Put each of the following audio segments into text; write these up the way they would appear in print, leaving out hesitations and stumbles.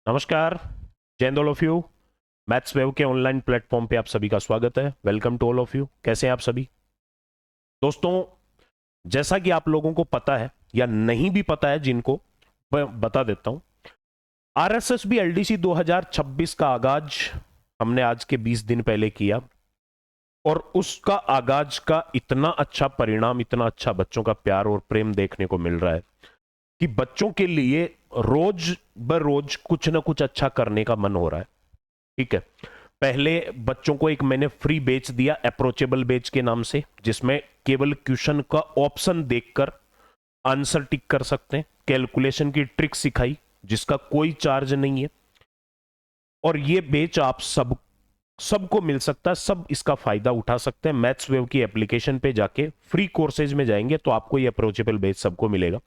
नमस्कार। जय हिंद all of you. Maths wave के ऑनलाइन प्लेटफॉर्म पे आप सभी का स्वागत है। Welcome to all of you. कैसे हैं आप सभी दोस्तों? जैसा कि आप लोगों को पता है या नहीं भी पता है, जिनको मैं बता देता हूं, आरएसएसबी एलडीसी 2026 का आगाज हमने आज के 20 दिन पहले किया और उसका आगाज का इतना अच्छा परिणाम, इतना अच्छा बच्चों का प्यार और प्रेम देखने को मिल रहा है कि बच्चों के लिए रोज ब रोज कुछ ना कुछ अच्छा करने का मन हो रहा है। ठीक है, पहले बच्चों को एक मैंने फ्री बेच दिया अप्रोचेबल बेच के नाम से, जिसमें केवल क्वेश्चन का ऑप्शन देखकर आंसर टिक कर सकते हैं। कैलकुलेशन की ट्रिक सिखाई जिसका कोई चार्ज नहीं है, और ये बेच आप सबको मिल सकता है, सब इसका फायदा उठा सकते हैं। मैथ्स वेव की एप्लीकेशन पे जाके फ्री कोर्सेज में जाएंगे तो आपको ये अप्रोचेबल बेच सबको मिलेगा।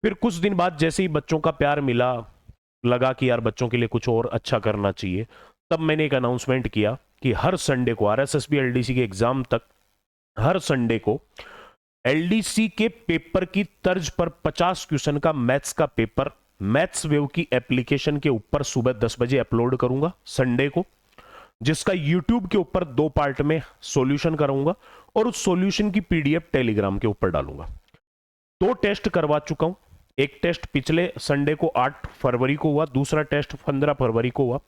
फिर कुछ दिन बाद जैसे ही बच्चों का प्यार मिला, लगा कि यार बच्चों के लिए कुछ और अच्छा करना चाहिए, तब मैंने एक अनाउंसमेंट किया कि हर संडे को आरएसएसबी एलडीसी के एग्जाम तक हर संडे को एलडीसी के पेपर की तर्ज पर 50 क्वेश्चन का मैथ्स का पेपर मैथ्स वेव की एप्लीकेशन के ऊपर सुबह 10 बजे अपलोड करूंगा संडे को, जिसका यूट्यूब के ऊपर 2 पार्ट में सॉल्यूशन कराऊंगा और उस सॉल्यूशन की पीडीएफ टेलीग्राम के ऊपर डालूंगा। 2 टेस्ट करवा चुका हूं। एक टेस्ट पिछले संडे को 8 फरवरी को हुआ, दूसरा टेस्ट 15 फरवरी को हुआ।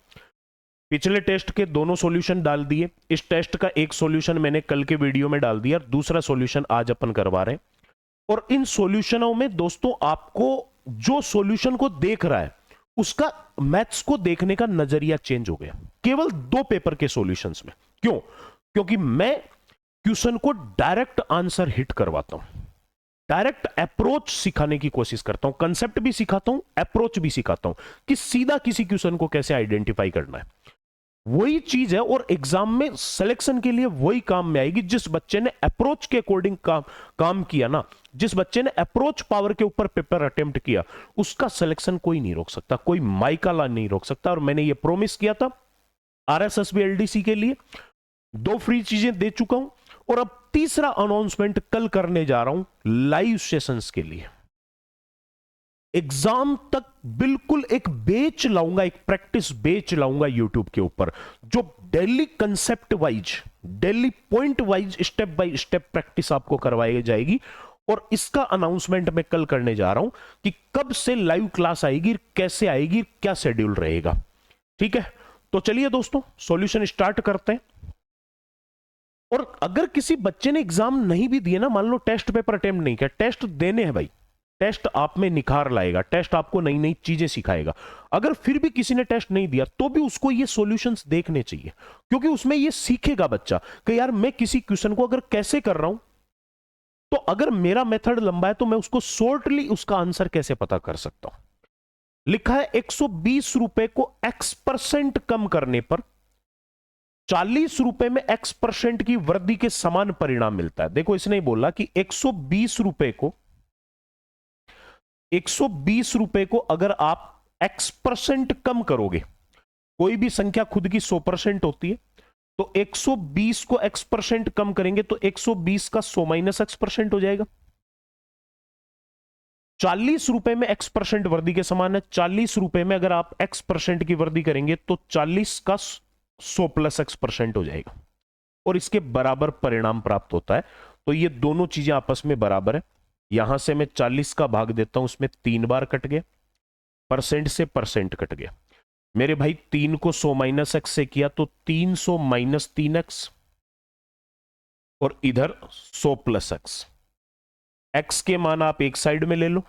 पिछले टेस्ट के दोनों सॉल्यूशन डाल दिए। इस टेस्ट का एक सॉल्यूशन मैंने कल के वीडियो में डाल दिया, दूसरा सॉल्यूशन आज अपन करवा रहे हैं। और इन सॉल्यूशनों में दोस्तों आपको जो सॉल्यूशन को देख रहा है उसका मैथ्स को देखने का नजरिया चेंज हो गया, केवल 2 पेपर के सॉल्यूशंस में। क्यों? क्योंकि मैं क्वेश्चन को डायरेक्ट आंसर हिट करवाता हूं, डायरेक्ट अप्रोच सिखाने की कोशिश करता हूं। कंसेप्ट भी सिखाता हूं, अप्रोच भी सिखाता हूं कि सीधा किसी क्वेश्चन को कैसे आइडेंटिफाई करना है। वही चीज है और एग्जाम में सिलेक्शन के लिए वही काम में आएगी। जिस बच्चे ने अप्रोच के अकॉर्डिंग काम किया ना, जिस बच्चे ने अप्रोच पावर के ऊपर पेपर अटेम्प्ट किया, उसका सिलेक्शन कोई नहीं रोक सकता, कोई माइकाला नहीं रोक सकता। और मैंने ये प्रॉमिस किया था आरएसएसबी एलडीसी के लिए। 2 फ्री चीजें दे चुका हूं और अब तीसरा अनाउंसमेंट कल करने जा रहा हूं लाइव सेशंस के लिए। एग्जाम तक बिल्कुल एक बेच लाऊंगा, एक प्रैक्टिस बेच लाऊंगा यूट्यूब के ऊपर, जो daily concept wise, daily point wise, step by step practice आपको करवाई जाएगी। और इसका अनाउंसमेंट मैं कल करने जा रहा हूं कि कब से लाइव क्लास आएगी, कैसे आएगी, क्या शेड्यूल रहेगा। ठीक है, तो चलिए दोस्तों सॉल्यूशन स्टार्ट करते हैं। और अगर किसी बच्चे ने एग्जाम नहीं भी दिए ना, मान लो टेस्ट पेपर अटेम्प्ट नहीं किया, टेस्ट देने हैं भाई, टेस्ट आप में निखार लाएगा, टेस्ट आपको नई नई चीजें सिखाएगा। अगर फिर भी किसी ने टेस्ट नहीं दिया तो भी उसको ये सॉल्यूशंस देखने चाहिए, क्योंकि उसमें ये सीखेगा बच्चा कि यार मैं किसी क्वेश्चन को अगर कैसे कर रहा हूं, तो अगर मेरा मेथड लंबा है तो मैं उसको शॉर्टली उसका आंसर कैसे पता कर सकता हूं। लिखा है 120 रुपए को x% कम करने पर 40 रुपए में x% की वृद्धि के समान परिणाम मिलता है। देखो इसने बोला कि 120 रुपए को अगर आप x% कम करोगे, कोई भी संख्या खुद की 100% होती है, तो 120 को x% कम करेंगे तो 120 का 100 माइनस x% हो जाएगा। 40 रुपए में x% वृद्धि के समान है। 40 रुपए में अगर आप x% की वृद्धि करेंगे तो 40 का 100 प्लस x% हो जाएगा और इसके बराबर परिणाम प्राप्त होता है। तो ये दोनों चीजें आपस में बराबर है। यहां से मैं 40 का भाग देता हूं, उसमें 3 बार कट गया, परसेंट से परसेंट कट गया मेरे भाई। 3 को 100 माइनस एक्स से किया तो 300 माइनस 3x, और इधर 100 प्लस एक्स। एक्स के मान आप एक साइड में ले लो,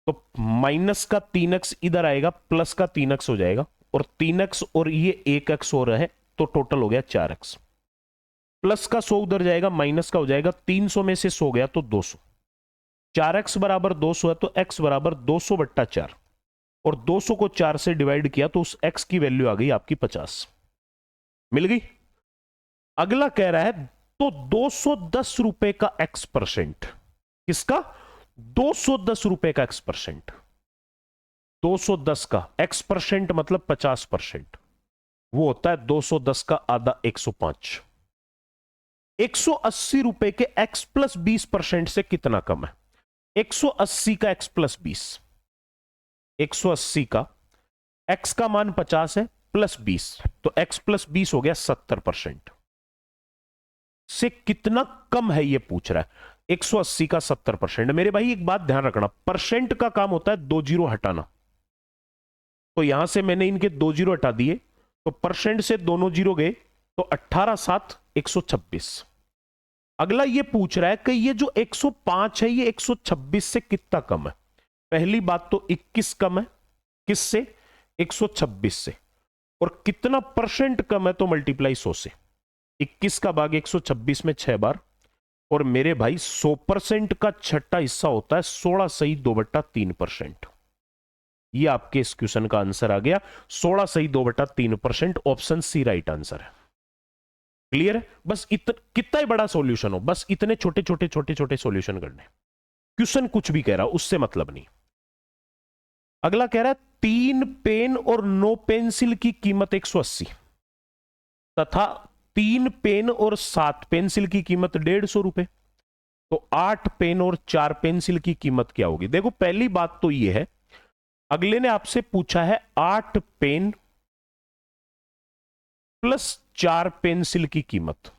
तो माइनस का 3x इधर आएगा, प्लस का 3x हो जाएगा, और 3x और ये 1x हो रहा है, तो टोटल हो गया 4x। प्लस का 100 उधर जाएगा, माइनस का हो जाएगा, 300 में से 100 गया तो 200। 4x बराबर 200 है तो x बराबर 200 बट्टा 4, और 200 को 4 से डिवाइड किया तो उस x की वैल्यू आ गई आपकी 50। मिल गई। अगला कह रहा है तो 210 रुपए का x%। किसका? 210 रुपए का x%। 210 का x% मतलब 50%, वो होता है 210 का आधा 105। 180 रुपए के x प्लस 20% से कितना कम है? 180 का x प्लस 20, 180 का x का मान 50 है प्लस 20, तो x प्लस 20 हो गया 70%। से कितना कम है ये पूछ रहा है, 180 का 70%। मेरे भाई एक बात ध्यान रखना, परसेंट का काम होता है दो जीरो हटाना। तो यहां से मैंने इनके दो जीरो हटा दिए, तो परसेंट से दोनों जीरो गए, तो 18 7 126। अगला ये पूछ रहा है कि ये जो 105 है ये 126 से कितना कम है। पहली बात तो 21 कम है, किससे? 126 से। और कितना परसेंट कम है, तो मल्टीप्लाई 100 से। 21 का भाग 126 में 6 बार, और मेरे भाई 100% का छठा हिस्सा होता है 16 सही 2/3%। ये आपके इस क्वेश्चन का आंसर आ गया, 16 सही 2/3%। ऑप्शन सी राइट आंसर है। क्लियर है? बस कितना ही बड़ा सॉल्यूशन हो, बस इतने छोटे छोटे छोटे छोटे सॉल्यूशन करने। क्वेश्चन कुछ भी कह रहा, उससे मतलब नहीं। अगला कह रहा है 3 पेन और 9 पेंसिल की कीमत 180 तथा 3 पेन और 7 पेंसिल की कीमत 150 रुपए। तो 8 पेन और 4 पेंसिल की कीमत क्या होगी? देखो पहली बात तो यह है, अगले ने आपसे पूछा है 8 पेन प्लस 4 पेंसिल की कीमत,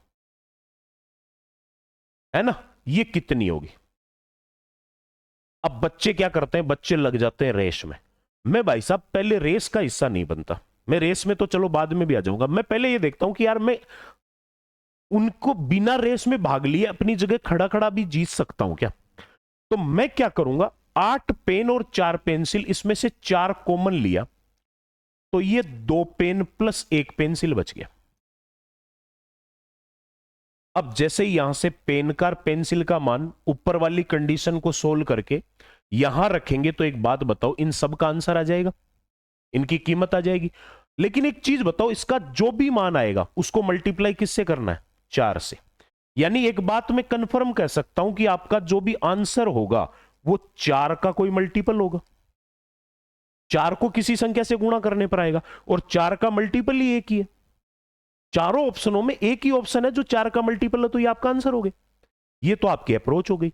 है ना, ये कितनी होगी? अब बच्चे क्या करते हैं, बच्चे लग जाते हैं रेस में। मैं भाई साहब पहले रेस का हिस्सा नहीं बनता, मैं रेस में तो चलो बाद में भी आ जाऊंगा। मैं पहले ये देखता हूं कि यार मैं उनको बिना रेस में भाग लिए अपनी जगह खड़ा खड़ा भी जीत सकता हूं क्या? तो मैं क्या करूंगा, 8 पेन और 4 पेंसिल, इसमें से 4 कॉमन लिया, तो ये 2 पेन प्लस 1 पेंसिल बच गया। अब जैसे यहां से पेन का पेंसिल का मान ऊपर वाली कंडीशन को सोल्व करके यहां रखेंगे, तो एक बात बताओ, इन सब का आंसर आ जाएगा, इनकी कीमत आ जाएगी। लेकिन एक चीज बताओ, इसका जो भी मान आएगा उसको मल्टीप्लाई किससे करना है? 4 से। यानी एक बात मैं कंफर्म कह सकता हूं कि आपका जो भी आंसर होगा वो 4 का कोई मल्टीपल होगा। 4 को किसी संख्या से गुणा करने पर आएगा, और 4 का मल्टीपल ही एक ही है। चारों ऑप्शनों में एक ही ऑप्शन है जो 4 का मल्टीपल है, तो ये आपका आंसर हो गया। ये तो आपकी अप्रोच हो गई।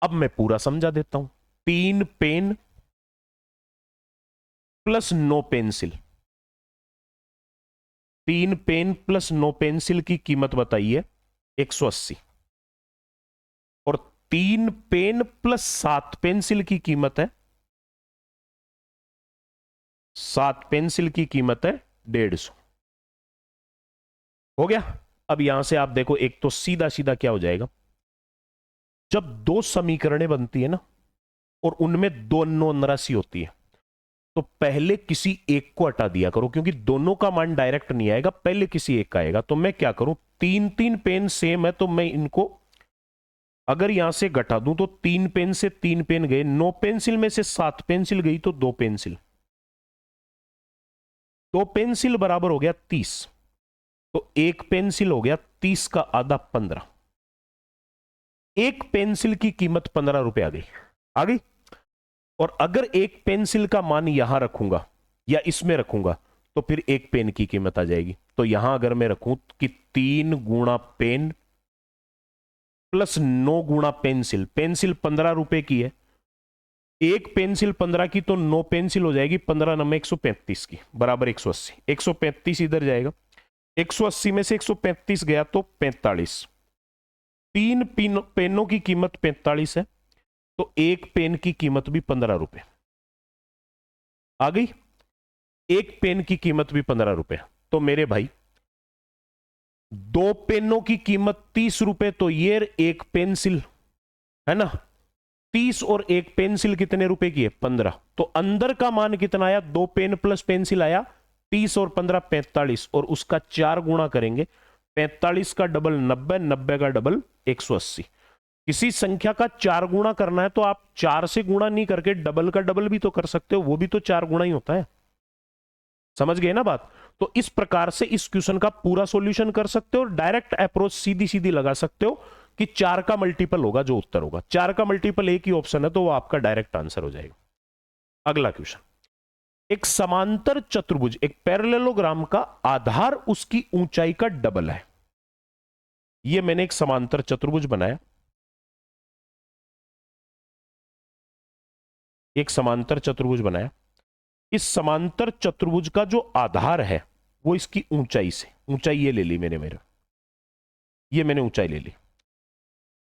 अब मैं पूरा समझा देता हूं। 3 pen plus 9 pencil, 3 pen plus 9 pencil की कीमत बताइए 180, और 3 पेन प्लस 7 पेंसिल की कीमत है, 7 पेंसिल की कीमत है 150। हो गया। अब यहां से आप देखो, एक तो सीधा सीधा क्या हो जाएगा, जब दो समीकरणें बनती है ना और उनमें दो अननोन राशि होती है, तो पहले किसी एक को हटा दिया करो, क्योंकि दोनों का मान डायरेक्ट नहीं आएगा, पहले किसी एक का आएगा। तो मैं क्या करूं, 3 पेन सेम है, तो मैं इनको अगर यहां से घटा दूं, तो 3 पेन से 3 पेन गए, 9 पेंसिल में से 7 पेंसिल गई, तो 2 पेंसिल, 2 पेंसिल बराबर हो गया 30। तो 1 पेंसिल हो गया 30 का आधा 15। 1 पेंसिल की कीमत 15 रुपए आ गई। और अगर 1 पेंसिल का मान यहां रखूंगा या इसमें रखूंगा, तो फिर 1 पेन की कीमत आ जाएगी। तो यहां अगर मैं रखूं कि 3 गुणा पेन प्लस 9 गुणा पेंसिल, पेंसिल 15 रुपए की है, 1 पेंसिल 15 की, तो 9 पेंसिल हो जाएगी 15 9 135 की, बराबर 180। 135 इधर जाएगा, 180 में से 135 गया तो 45। 3 पेनों की कीमत 45 है, तो 1 पेन की कीमत भी 15 रुपए आ गई। 1 पेन की कीमत भी 15 रुपए। तो मेरे भाई 2 पेनों की कीमत 30 रुपए, तो ये 1 पेंसिल है ना, 30 और 1 पेंसिल कितने रुपए की है? 15। तो अंदर का मान कितना आया? 2 पेन प्लस पेंसिल आया 30 और 15 45, और उसका 4 गुणा करेंगे, 45 का डबल 90, 90 का डबल 180। किसी संख्या का 4 गुणा करना है तो आप 4 से गुणा नहीं करके डबल का डबल भी तो कर सकते हो, वो भी तो 4 गुणा ही होता है। समझ गए ना बात? तो इस प्रकार से इस क्वेश्चन का पूरा सॉल्यूशन कर सकते हो, और डायरेक्ट अप्रोच सीधी सीधी लगा सकते हो कि 4 का मल्टीपल होगा जो उत्तर होगा। 4 का मल्टीपल एक ही ऑप्शन है, तो वो आपका डायरेक्ट आंसर हो जाएगा। अगला क्वेश्चन, एक समांतर चतुर्भुज, एक पैरेललोग्राम का आधार उसकी ऊंचाई का डबल है। ये मैंने एक समांतर चतुर्भुज बनाया, एक समांतर चतुर्भुज बनाया, इस समांतर चतुर्भुज का जो आधार है वो इसकी ऊंचाई से, ऊंचाई ये ले ली मेरे ये मैंने ऊंचाई ले ली,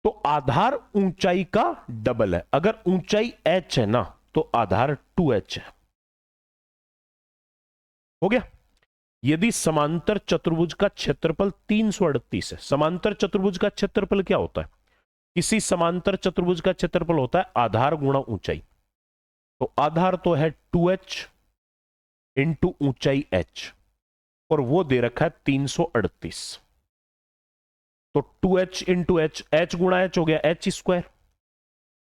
तो आधार ऊंचाई का डबल है। अगर ऊंचाई h है ना तो आधार 2h है। हो गया। यदि समांतर चतुर्भुज का क्षेत्रफल 338 है, समांतर चतुर्भुज का क्षेत्रफल क्या होता है? किसी समांतर चतुर्भुज का क्षेत्रफल होता है आधार गुणा ऊंचाई। तो आधार तो है 2h इंटू ऊंचाई h, और वो दे रखा है 338। तो 2h इंटू एच, h गुणा h हो गया h स्क्वायर,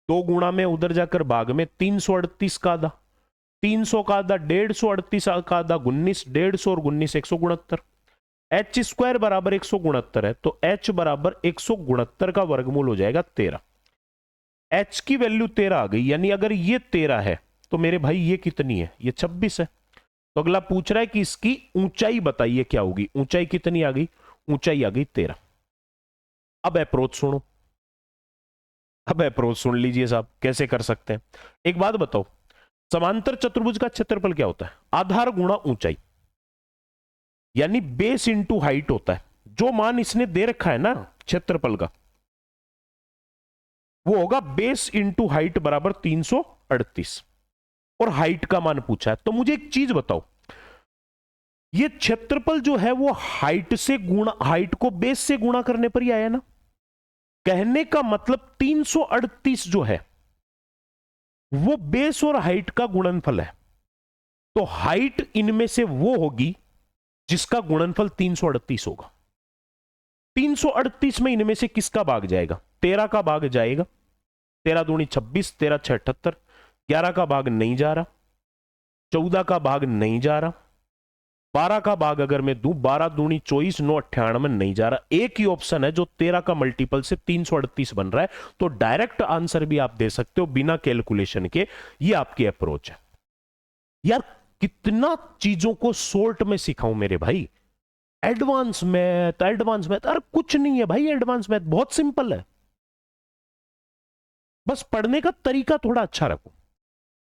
2 गुणा में उधर जाकर भाग में 338 का आधा, 300 का आधा 150, का आधा 19, 150 और 19 169। h स्क्वायर बराबर 169 है, तो h बराबर 169 का वर्गमूल हो जाएगा 13। h की वैल्यू 13 आ गई, यानी अगर ये 13 है तो मेरे भाई ये कितनी है? ये 26 है। तो अगला पूछ रहा है कि इसकी ऊंचाई बताइए क्या होगी। ऊंचाई कितनी आ गई? ऊंचाई आ गई 13। अब अप्रोच सुनो, अब अप्रोच सुन लीजिए साहब, कैसे कर सकते हैं। एक बात बताओ, समांतर चतुर्भुज का क्षेत्रफल क्या होता है? आधार गुणा ऊंचाई, यानी बेस इंटू हाइट होता है। जो मान इसने दे रखा है ना क्षेत्रफल का, वो होगा बेस इंटू हाइट बराबर 338, और हाइट का मान पूछा है। तो मुझे एक चीज बताओ, ये क्षेत्रफल जो है वो हाइट से गुणा, हाइट को बेस से गुणा करने पर ही आया ना। कहने का मतलब 338 जो है वो बेस और हाइट का गुणनफल है। तो हाइट इनमें से वो होगी जिसका गुणनफल 338 होगा। 338 में इनमें से किसका भाग जाएगा? 13 का भाग जाएगा। 13 दूनी 26, 13 6 78, 11 का भाग नहीं जा रहा, 14 का भाग नहीं जा रहा, 12 का भाग अगर मैं दूं 12 दूनी 24, 9 98 नहीं जा रहा। एक ही ऑप्शन है जो 13 का मल्टीपल से 338 बन रहा है। तो डायरेक्ट आंसर भी आप दे सकते हो बिना कैलकुलेशन के। ये आपकी अप्रोच है। यार कितना चीजों को शॉर्ट में सिखाऊं मेरे भाई। एडवांस मैथ, एडवांस मैथ, अरे कुछ नहीं है भाई एडवांस मैथ, बहुत सिंपल है। बस पढ़ने का तरीका थोड़ा अच्छा रखो।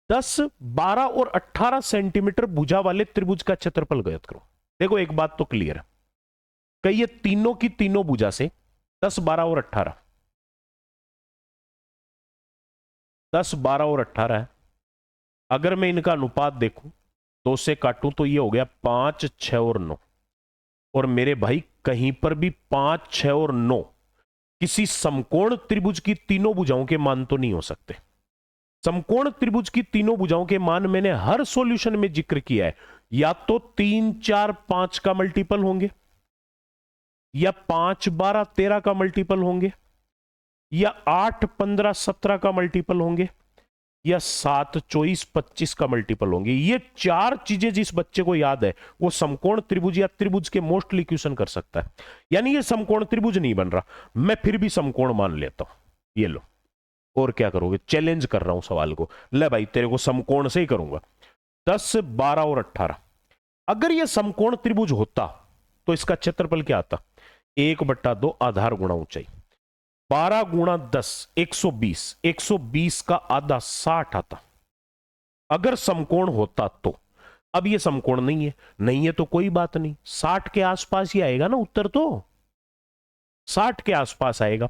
10, 12 और 18 सेंटीमीटर भुजा वाले त्रिभुज का क्षेत्रफल ज्ञात करो। देखो एक बात तो क्लियर है, कई ये तीनों की तीनों भुजा से 10, 12 और 18, 10, 12 और 18 है। अगर मैं इनका अनुपात देखूं, 2 से काटूं तो ये हो गया 5, 6 और 9। और मेरे भाई कहीं पर भी 5, 6 और 9 किसी समकोण त्रिभुज की तीनों भुजाओं के मान तो नहीं हो सकते। समकोण त्रिभुज की तीनों भुजाओं के मान मैंने हर सॉल्यूशन में जिक्र किया है, या तो 3, 4, 5 का मल्टीपल होंगे, या 5, 12, 13 का मल्टीपल होंगे, या 8, 15, 17 का मल्टीपल होंगे, या 7, 24, 25 का मल्टीपल होंगे। ये 4 चीजें जिस बच्चे को याद है वो समकोण त्रिभुज या त्रिभुज के मोस्टली क्वेश्चन कर सकता है। यानी ये समकोण त्रिभुज नहीं बन रहा, मैं फिर भी समकोण मान लेता हूं। ये लो, और क्या करोगे? चैलेंज कर रहा हूं सवाल को, ले भाई तेरे को समकोण से ही करूंगा। 10, 12 और 18, अगर यह समकोण त्रिभुज होता तो इसका क्षेत्रफल क्या आता? 1/2 आधार गुणा ऊंचाई। 12 गुणा 10 120, 120 का आधा 60 आता अगर समकोण होता तो। अब ये समकोण नहीं है, नहीं है तो कोई बात नहीं, 60 के आसपास ही आएगा ना उत्तर, तो 60 के आसपास आएगा।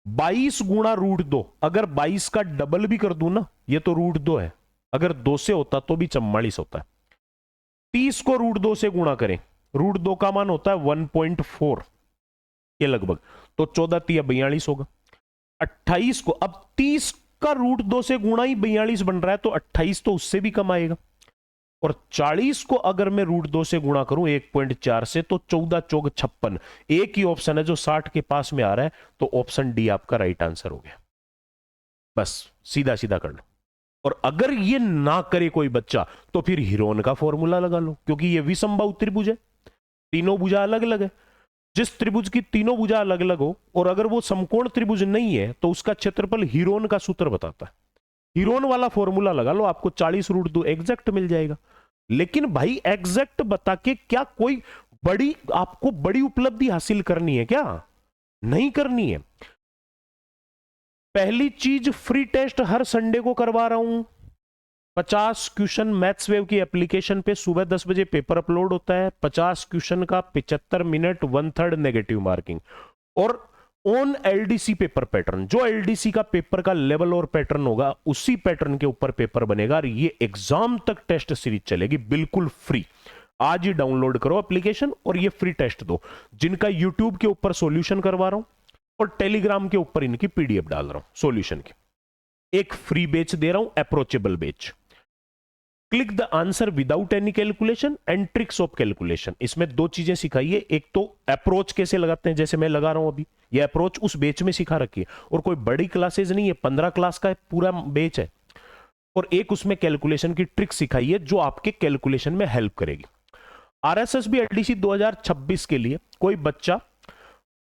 22 गुणा √2, अगर 22 का डबल भी कर दूं ना, ये तो √2 है, अगर 2 से होता तो भी 44 होता है। 30 को √2 से गुणा करें, √2 का मान होता है 1.4 के लगभग, तो 14 × 42 होगा। 28 को, अब 30 का √2 से गुणा ही 42 बन रहा है, तो 28 तो उससे भी कम आएगा। और 40 को अगर मैं √2 से गुणा करूं 1.4 से, तो 14 चौक 56। एक ही ऑप्शन है जो 60 के पास में आ रहा है, तो ऑप्शन डी आपका राइट आंसर हो गया। बस सीधा सीधा कर लो। और अगर ये ना करे कोई बच्चा, तो फिर हीरोन का फॉर्मूला लगा लो, क्योंकि ये विषमबाहु त्रिभुज है, तीनों भुजा अलग अलग है। जिस त्रिभुज की तीनों भुजा अलग अलग हो, और अगर वो समकोण त्रिभुज नहीं है, तो उसका क्षेत्रफल हीरोन का सूत्र बताता है। हीरोन वाला फॉर्मूला लगा लो, आपको 40 √2 एग्जैक्ट मिल जाएगा। लेकिन भाई एग्जैक्ट बता के क्या कोई बड़ी, आपको बड़ी उपलब्धि हासिल करनी है क्या? नहीं करनी है। पहली चीज, फ्री टेस्ट हर संडे को करवा रहा हूं, 50 क्वेश्चन मैथ्स वेव की एप्लीकेशन पे सुबह 10 बजे पेपर अपलोड होता है। 50 क्वेश्चन का 75 मिनट, 1/3 नेगेटिव मार्किंग। और ऑन एलडीसी पेपर पैटर्न, जो एलडीसी का पेपर का लेवल और पैटर्न होगा उसी पैटर्न के ऊपर पेपर बनेगा और ये एग्जाम तक टेस्ट सीरीज चलेगी बिल्कुल फ्री। आज ही डाउनलोड करो एप्लीकेशन और ये फ्री टेस्ट दो। जिनका यूट्यूब के ऊपर सॉल्यूशन करवा रहा हूं और टेलीग्राम के ऊपर इनकी पीडीएफ डाल रहा हूं सॉल्यूशन की। एक फ्री बेच दे रहा हूं, अप्रोचेबल बेच। Click the answer without any calculation and tricks of calculation. इसमें दो चीजें सिखाई है, एक तो अप्रोच कैसे लगाते हैं जैसे मैं लगा रहा हूं अभी, ये अप्रोच उस बेच में सिखा रखी है और कोई बड़ी क्लासेज नहीं है, 15 क्लास का पूरा बेच है। और एक उसमें कैलकुलेशन की ट्रिक सिखाई है जो आपके कैलकुलेशन में हेल्प करेगी। आरएसएसबी एलडीसी 2026 के लिए कोई बच्चा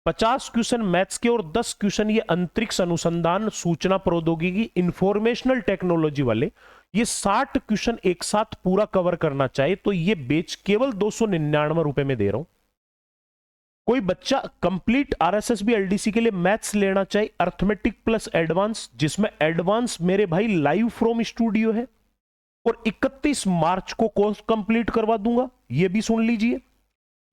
50 क्वेश्चन मैथ्स के और 10 क्वेश्चन ये अंतरिक्ष अनुसंधान, सूचना प्रौद्योगिकी, इंफॉर्मेशनल टेक्नोलॉजी वाले, ये 60 क्वेश्चन एक साथ पूरा कवर करना चाहे तो ये बेच केवल 299 रुपए में दे रहा हूं। कोई बच्चा कंप्लीट आरएसएसबी एलडीसी के लिए मैथ्स लेना चाहे, अर्थमेटिक प्लस एडवांस, जिसमें एडवांस मेरे भाई लाइव फ्रॉम स्टूडियो है और 31 मार्च को कोर्स कंप्लीट करवा दूंगा, ये भी सुन लीजिए।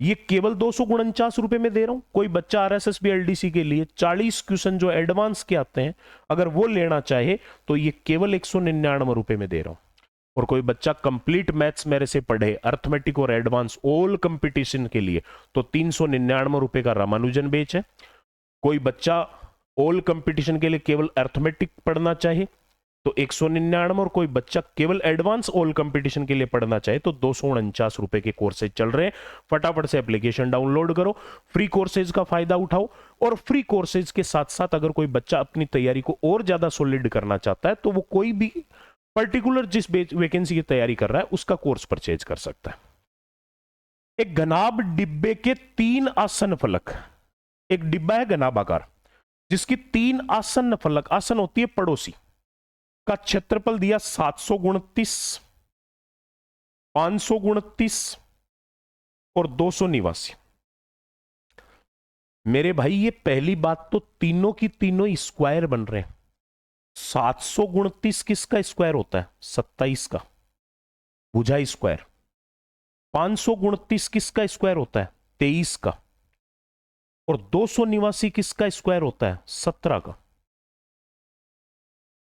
ये केवल 249 रुपए में दे रहा हूं। कोई बच्चा आरएसएसबी एलडीसी के लिए 40 क्वेश्चन जो एडवांस के आते हैं अगर वो लेना चाहे तो ये केवल 199 रुपए में दे रहा हूं। और कोई बच्चा कंप्लीट मैथ्स मेरे से पढ़े, अर्थमेटिक और एडवांस ऑल कंपटीशन के लिए, तो 399 रुपए का रामानुजन बेच है। कोई बच्चा ऑल कंपटीशन के लिए केवल अर्थमेटिक पढ़ना चाहे तो 199, और कोई बच्चा केवल एडवांस ऑल कंपटीशन के लिए पढ़ना चाहे तो 249 रुपए के कोर्सेज चल रहे हैं। फटाफट से एप्लीकेशन डाउनलोड करो, फ्री कोर्सेज का फायदा उठाओ। और फ्री कोर्सेज के साथ साथ अगर कोई बच्चा अपनी तैयारी को और ज्यादा सॉलिड करना चाहता है तो वो कोई भी पर्टिकुलर जिस वैकेंसी की तैयारी कर रहा है उसका कोर्स परचेज कर सकता है। एक घनाभ डिब्बे के 3 आसन फलक, एक डिब्बा है घनाभाकार जिसकी 3 आसन फलक, आसन होती है पड़ोसी, का क्षेत्रफल दिया 729, 529 और 289। मेरे भाई ये पहली बात तो तीनों की तीनों स्क्वायर बन रहे हैं। 729 किसका स्क्वायर होता है? 27 का, बुझा स्क्वायर। 529 किसका स्क्वायर होता है? 23 का। और 289 किसका स्क्वायर होता है? 17 का।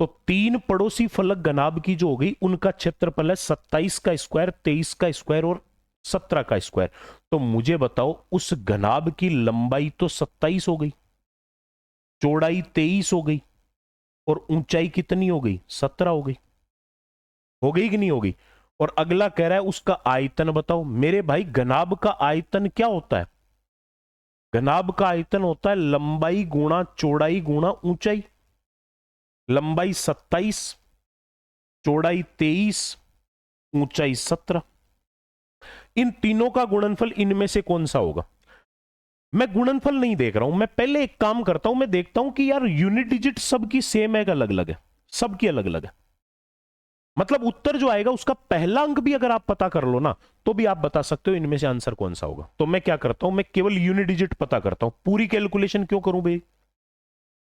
तो 3 पड़ोसी फलक घनाभ की जो हो गई उनका क्षेत्रफल है 27 का स्क्वायर, 23 का स्क्वायर और 17 का स्क्वायर। तो मुझे बताओ उस घनाभ की लंबाई तो 27 हो गई, चौड़ाई 23 हो गई और ऊंचाई कितनी हो गई? 17 हो गई। हो गई कि नहीं होगी? और अगला कह रहा है उसका आयतन बताओ। मेरे भाई घनाभ का आयतन क्या होता है? घनाभ का आयतन होता है लंबाई गुणा चौड़ाई गुणा ऊंचाई। लंबाई 27, चौड़ाई 23, ऊंचाई 17। इन तीनों का गुणनफल इनमें से कौन सा होगा? मैं गुणनफल नहीं देख रहा हूं, मैं पहले एक काम करता हूं, मैं देखता हूं कि यार यूनिट डिजिट सबकी सेम है कि अलग अलग है? सबकी अलग अलग है। मतलब उत्तर जो आएगा उसका पहला अंक भी अगर आप पता कर लो ना तो भी आप बता सकते हो इनमें से आंसर कौन सा होगा। तो मैं क्या करता हूं, मैं केवल यूनिट डिजिट पता करता हूं। पूरी कैलकुलेशन क्यों करूं भाई?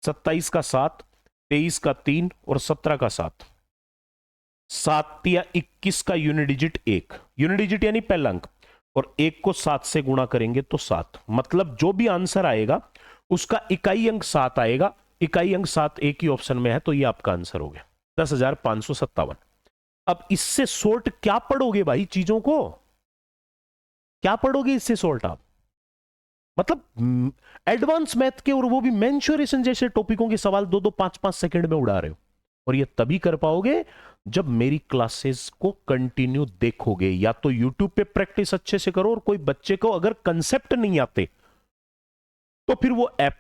27 का 7, 23 का 3 और 17 का 7। 7 या 21 का यूनिट डिजिट 1, यूनिट डिजिट यानी पहला अंक, और 1 को 7 से गुणा करेंगे तो 7। मतलब जो भी आंसर आएगा उसका इकाई अंक 7 आएगा। इकाई अंक 7 एक ही ऑप्शन में है तो ये आपका आंसर हो गया 10,557। अब इससे शॉर्ट क्या पढ़ोगे भाई? चीजों को क्या पढ़ोगे इससे शॉर्ट आप? मतलब एडवांस मैथ के और वो भी मेंसुरेशन जैसे टॉपिकों के सवाल 2-2, 5-5 सेकंड में उड़ा रहे हो। और ये तभी कर पाओगे जब मेरी क्लासेस को कंटिन्यू देखोगे, या तो यूट्यूब पे प्रैक्टिस अच्छे से करो, और कोई बच्चे को अगर कंसेप्ट नहीं आते तो फिर वो ऐप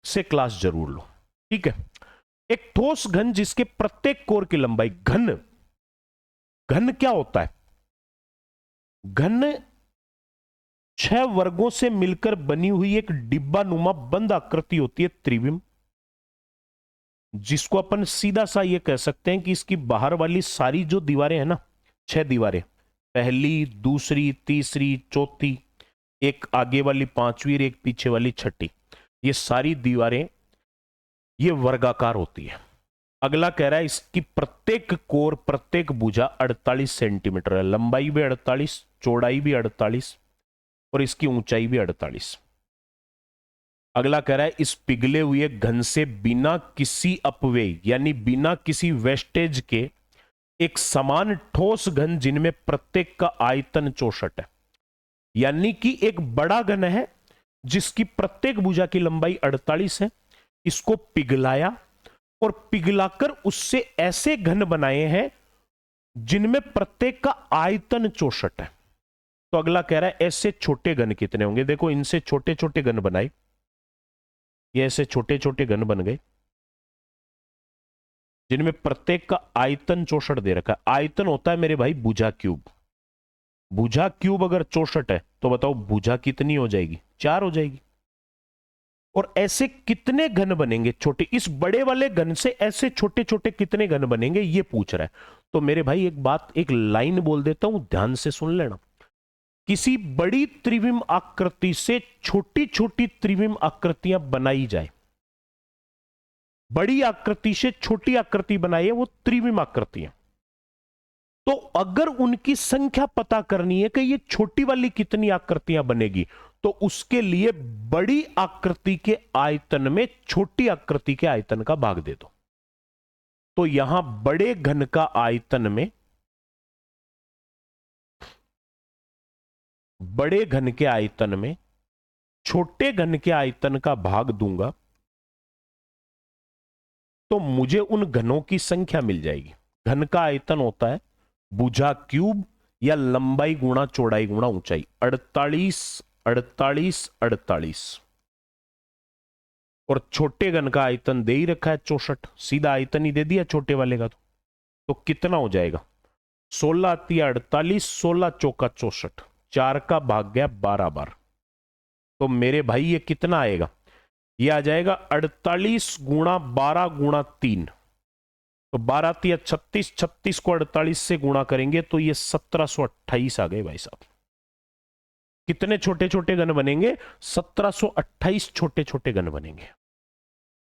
से क्लास जरूर लो। ठीक है। एक ठोस घन जिसके प्रत्येक कोर की लंबाई, घन, घन क्या होता है? घन 6 वर्गों से मिलकर बनी हुई एक डिब्बा नुमा बंद आकृति होती है, त्रिविम, जिसको अपन सीधा सा ये कह सकते हैं कि इसकी बाहर वाली सारी जो दीवारें हैं ना, 6 दीवारें, पहली, दूसरी, तीसरी, चौथी, एक आगे वाली 5वीं और एक पीछे वाली 6ठी, ये सारी दीवारें ये वर्गाकार होती है। अगला कह रहा है इसकी प्रत्येक कोर, प्रत्येक भुजा 48 सेंटीमीटर है, लंबाई भी 48, चौड़ाई भी 48 और इसकी ऊंचाई भी 48। अगला कह रहा है इस पिघले हुए घन से बिना किसी अपव्यय यानी बिना किसी वेस्टेज के एक समान ठोस घन जिनमें प्रत्येक का आयतन 64 है, यानी कि एक बड़ा घन है जिसकी प्रत्येक भुजा की लंबाई 48 है, इसको पिघलाया और पिघलाकर उससे ऐसे घन बनाए हैं जिनमें प्रत्येक का आयतन 64 है। तो अगला कह रहा है ऐसे छोटे घन कितने होंगे। देखो इनसे छोटे छोटे घन बनाए, ये ऐसे छोटे छोटे घन बन गए जिनमें प्रत्येक का आयतन 64 दे रखा है। आयतन होता है मेरे भाई भुजा क्यूब। भुजा क्यूब अगर 64 है तो बताओ भुजा कितनी हो जाएगी, 4 हो जाएगी। और ऐसे कितने घन बनेंगे छोटे, इस बड़े वाले घन से ऐसे छोटे छोटे कितने घन बनेंगे ये पूछ रहा है। तो मेरे भाई एक बात, एक लाइन बोल देता हूं, ध्यान से सुन लेना। किसी बड़ी त्रिविम आकृति से छोटी छोटी त्रिविम आकृतियां बनाई जाए, बड़ी आकृति से छोटी आकृति बनाई है वो त्रिविम आकृतियां, तो अगर उनकी संख्या पता करनी है कि ये छोटी वाली कितनी आकृतियां बनेगी, तो उसके लिए बड़ी आकृति के आयतन में छोटी आकृति के आयतन का भाग दे दो। तो यहां बड़े घन का आयतन में, बड़े घन के आयतन में छोटे घन के आयतन का भाग दूंगा तो मुझे उन घनों की संख्या मिल जाएगी। घन का आयतन होता है भुजा क्यूब या लंबाई गुणा चौड़ाई गुणा ऊंचाई। 48 48 48 और छोटे घन का आयतन दे ही रखा है 64, सीधा आयतन ही दे दिया छोटे वाले का। तो कितना हो जाएगा, 16 × 48, 16 चौका 64, 4 का भाग गया 12 बार। तो मेरे भाई ये कितना आएगा, ये आ जाएगा 48 गुणा 12 गुणा 3। तो 12 × 36, 36 को 48 से गुणा करेंगे तो ये 1728 आ गए भाई साहब। कितने छोटे छोटे घन बनेंगे, 1728 छोटे छोटे घन बनेंगे।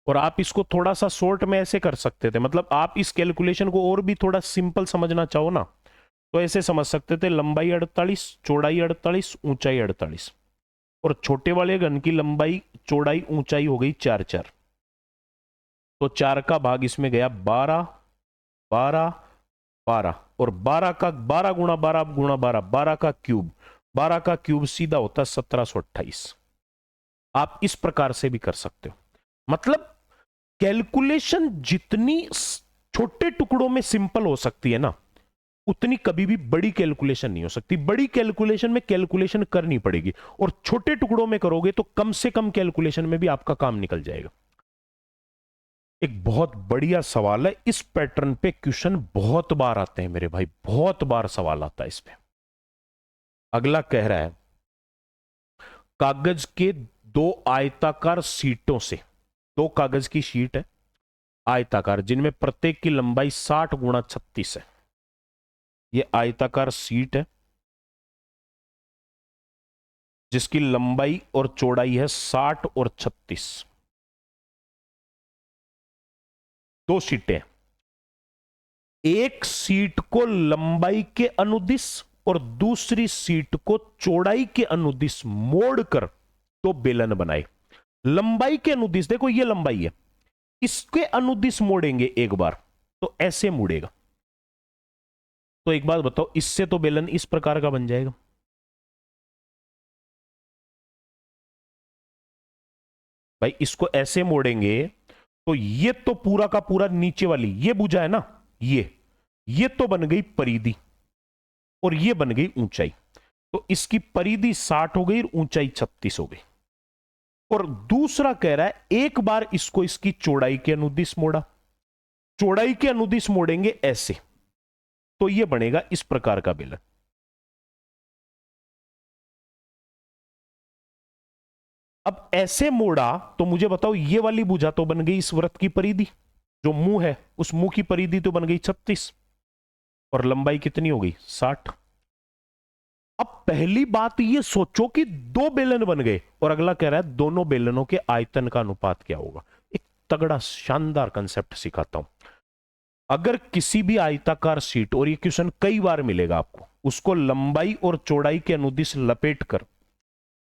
और आप इसको थोड़ा सा शॉर्ट में ऐसे कर सकते थे, मतलब आप इस कैलकुलेशन को और भी थोड़ा सिंपल समझना चाहो ना तो ऐसे समझ सकते थे, लंबाई 48, चौड़ाई 48, ऊंचाई 48, और छोटे वाले घन की लंबाई चौड़ाई ऊंचाई हो गई 4 4। तो 4 का भाग इसमें गया 12 12 12 और 12 का 12 गुणा 12 गुणा 12, 12 का क्यूब, 12 का क्यूब सीधा होता है 1728। आप इस प्रकार से भी कर सकते हो। मतलब कैलकुलेशन जितनी छोटे टुकड़ों में सिंपल हो सकती है ना, उतनी कभी भी बड़ी कैलकुलेशन नहीं हो सकती। बड़ी कैलकुलेशन में कैलकुलेशन करनी पड़ेगी और छोटे टुकड़ों में करोगे तो कम से कम कैलकुलेशन में भी आपका काम निकल जाएगा। एक बहुत बढ़िया सवाल है, इस पैटर्न पे क्वेश्चन बहुत बार आते हैं मेरे भाई, बहुत बार सवाल आता है इस पे। अगला कह रहा है कागज के 2 आयताकार शीटों से, 2 कागज की शीट है आयताकार जिनमें प्रत्येक की लंबाई 60 × 36 है। ये आयताकार शीट है जिसकी लंबाई और चौड़ाई है 60 और 36। 2 शीटें, एक सीट को लंबाई के अनुदिश और दूसरी सीट को चौड़ाई के अनुदिश मोड़कर 2 बेलन बनाए। लंबाई के अनुदिश, देखो ये लंबाई है, इसके अनुदिश मोड़ेंगे एक बार तो ऐसे मुड़ेगा। तो एक बात बताओ, इससे तो बेलन इस प्रकार का बन जाएगा। भाई इसको ऐसे मोड़ेंगे तो ये तो पूरा का पूरा नीचे वाली ये भुजा है ना, ये तो बन गई परिधि और ये बन गई ऊंचाई। तो इसकी परिधि 60 हो गई और ऊंचाई 36 हो गई। और दूसरा कह रहा है एक बार इसको इसकी चौड़ाई के अनुदिश मोड़ा, चौड़ाई के अनुदिश मोड़ेंगे ऐसे तो ये बनेगा इस प्रकार का बेलन। अब ऐसे मोड़ा तो मुझे बताओ ये वाली भुजा तो बन गई इस वृत्त की परिधि, जो मुंह है उस मुंह की परिधि तो बन गई 36 और लंबाई कितनी हो गई 60। अब पहली बात ये सोचो कि 2 बेलन बन गए और अगला कह रहा है दोनों बेलनों के आयतन का अनुपात क्या होगा। एक तगड़ा शानदार कंसेप्ट सिखाता हूं। अगर किसी भी आयताकार शीट, और ये क्वेश्चन कई बार मिलेगा आपको, उसको लंबाई और चौड़ाई के अनुदिश लपेट कर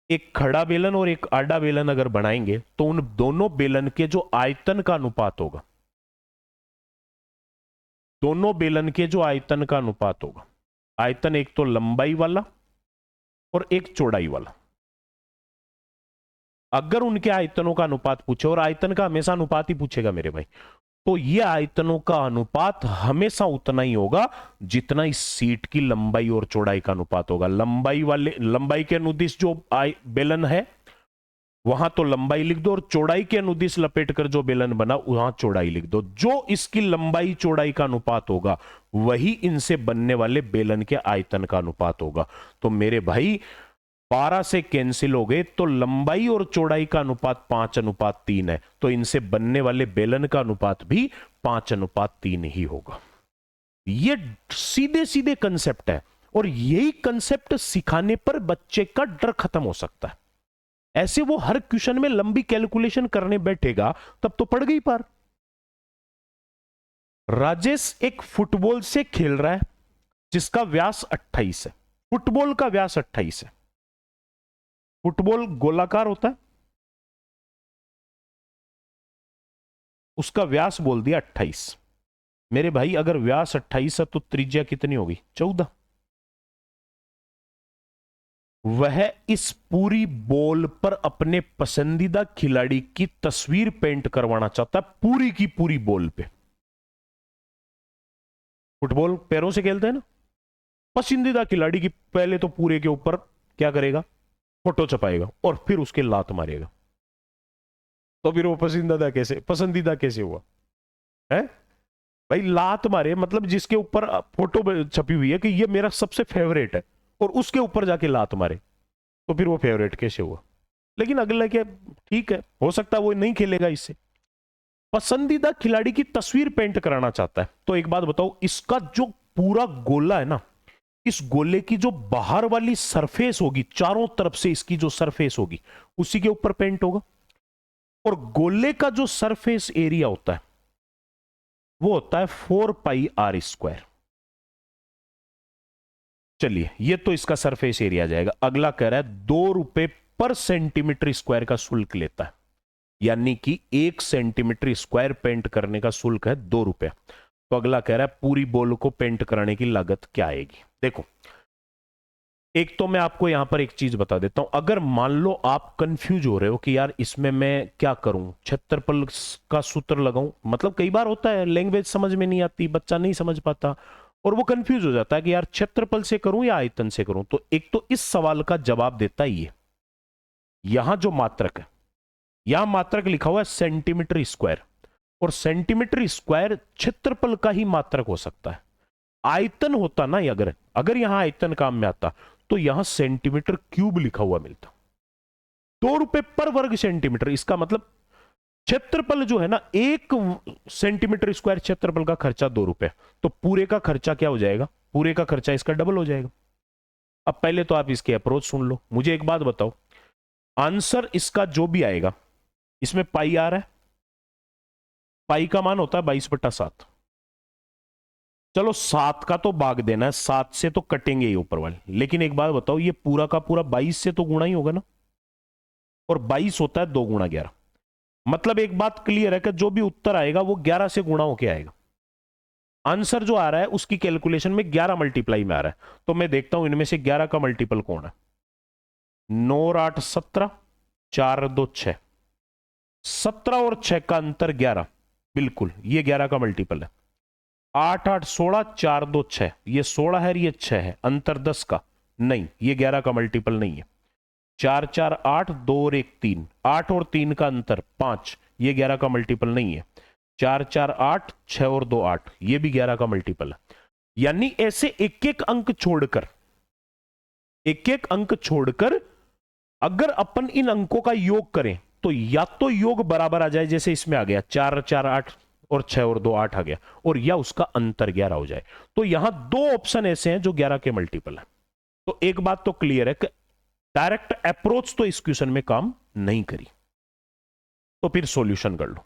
एक खड़ा बेलन और एक आड़ा बेलन अगर बनाएंगे तो उन दोनों बेलन के जो आयतन का अनुपात होगा, दोनों बेलन के जो आयतन का अनुपात होगा, आयतन एक तो लंबाई वाला और एक चौड़ाई वाला, अगर उनके आयतनों का अनुपात पूछे, और आयतन का हमेशा अनुपात ही पूछेगा मेरे भाई, तो ये आयतनों का अनुपात हमेशा उतना ही होगा जितना इस सीट की लंबाई और चौड़ाई का अनुपात होगा। लंबाई के अनुदिश जो बेलन है वहां तो लंबाई लिख दो, और चौड़ाई के अनुदिश लपेट कर जो बेलन बना वहां चौड़ाई लिख दो। जो इसकी लंबाई चौड़ाई का अनुपात होगा वही इनसे बनने वाले बेलन के आयतन का अनुपात होगा। तो मेरे भाई 12 से कैंसिल हो गए, तो लंबाई और चौड़ाई का अनुपात 5:3 है, तो इनसे बनने वाले बेलन का अनुपात भी 5:3 ही होगा। ये सीधे सीधे कंसेप्ट है, और यही कंसेप्ट सिखाने पर बच्चे का डर खत्म हो सकता है। ऐसे वो हर क्वेश्चन में लंबी कैलकुलेशन करने बैठेगा तब तो पड़ गई पार। राजेश एक फुटबॉल से खेल रहा है जिसका व्यास 28 है। फुटबॉल का व्यास 28 है। फुटबॉल गोलाकार होता है, उसका व्यास बोल दिया 28। मेरे भाई अगर व्यास 28 है तो त्रिज्या कितनी होगी? 14। वह इस पूरी बॉल पर अपने पसंदीदा खिलाड़ी की तस्वीर पेंट करवाना चाहता है, पूरी की पूरी बॉल पे। फुटबॉल पैरों से खेलते हैं ना, पसंदीदा खिलाड़ी की पहले तो पूरे के ऊपर क्या करेगा? फोटो छपाएगा और फिर उसके लात मारेगा। तो फिर वो पसंदीदा कैसे हुआ है भाई? लात मारे मतलब जिसके ऊपर फोटो छपी हुई है कि ये मेरा सबसे फेवरेट है, और उसके ऊपर जाके लात मारे, तो फिर वो फेवरेट कैसे हुआ? लेकिन अगला क्या, ठीक है, हो सकता है वो नहीं खेलेगा इससे। पसंदीदा खिलाड़ी की तस्वीर पेंट कराना चाहता है। तो एक बात बताओ, इसका जो पूरा गोला है ना, इस गोले की जो बाहर वाली सरफेस होगी, चारों तरफ से इसकी जो सरफेस होगी उसी के ऊपर पेंट होगा। और गोले का जो सरफेस एरिया होता है वो होता है 4πr²। चलिए, ये तो इसका सरफेस एरिया जाएगा। अगला कह रहा है 2 रुपए पर सेंटीमीटर स्क्वायर का शुल्क लेता है, यानी कि 1 सेंटीमीटर स्क्वायर पेंट करने का शुल्क है 2 रुपए। तो अगला कह रहा है पूरी बॉल को पेंट कराने की लागत क्या आएगी? देखो, एक तो मैं आपको यहां पर एक चीज बता देता हूं। अगर मान लो आप कंफ्यूज हो रहे हो कि यार इसमें मैं क्या करूं, क्षेत्रफल का सूत्र लगाऊं, मतलब कई बार होता है लैंग्वेज समझ में नहीं आती, बच्चा नहीं समझ पाता और वो कंफ्यूज हो जाता है कि यार क्षेत्रफल से करूं या आयतन से करूं। तो एक तो इस सवाल का जवाब देता ही है, यहां जो मात्रक है, यहां मात्रक लिखा हुआ है सेंटीमीटर स्क्वायर, और सेंटीमीटर स्क्वायर क्षेत्रफल का ही मात्रक हो सकता है। आयतन होता ना, अगर यहां आयतन काम में आता तो यहां सेंटीमीटर क्यूब लिखा हुआ मिलता। 2 रुपए पर वर्ग सेंटीमीटर, इसका मतलब क्षेत्रफल जो है ना, 1 सेंटीमीटर स्क्वायर क्षेत्रफल का खर्चा 2 रुपए, तो पूरे का खर्चा क्या हो जाएगा? पूरे का खर्चा इसका डबल हो जाएगा। अब पहले तो आप इसकी अप्रोच सुन लो। मुझे एक बात बताओ, आंसर इसका जो भी आएगा, इसमें पाई आ रहा है, पाई का मान होता है 22/7। चलो 7 का तो भाग देना है, 7 से तो कटेंगे ही ऊपर वाले, लेकिन एक बात बताओ, ये पूरा का पूरा 22 से तो गुणा ही होगा ना, और 22 होता है 2 गुणा 11। मतलब एक बात क्लियर है कि जो भी उत्तर आएगा वो 11 से गुणा होके आएगा। आंसर जो आ रहा है उसकी कैलकुलेशन में 11 मल्टीप्लाई में आ रहा है। तो मैं देखता हूं इनमें से 11 का मल्टीपल कौन है। 9 और 8 17, 4 और 2 6, 17 और 6 का अंतर 11, बिल्कुल ये 11 का मल्टीपल है। 8 8 16, 4 2 6, ये 16 है, ये 6 है, अंतर 10 का नहीं, ये 11 का मल्टीपल नहीं है। 4 4 8, 2 और 1 3, 8 और 3 का अंतर 5, ये 11 का मल्टीपल नहीं है। 4 4 8, 6 और 2 8, ये भी 11 का मल्टीपल है। यानी ऐसे एक एक अंक छोड़कर अगर अपन इन अंकों का योग करें तो या तो योग बराबर आ जाए, जैसे इसमें आ गया 4 4 8 और 6 और 2 8 आ गया, और या उसका अंतर 11 हो जाए। तो यहां 2 ऑप्शन ऐसे हैं जो 11 के मल्टीपल है। तो एक बात तो क्लियर है कि डायरेक्ट अप्रोच तो इस क्वेश्चन में काम नहीं करी। तो फिर सॉल्यूशन कर लो।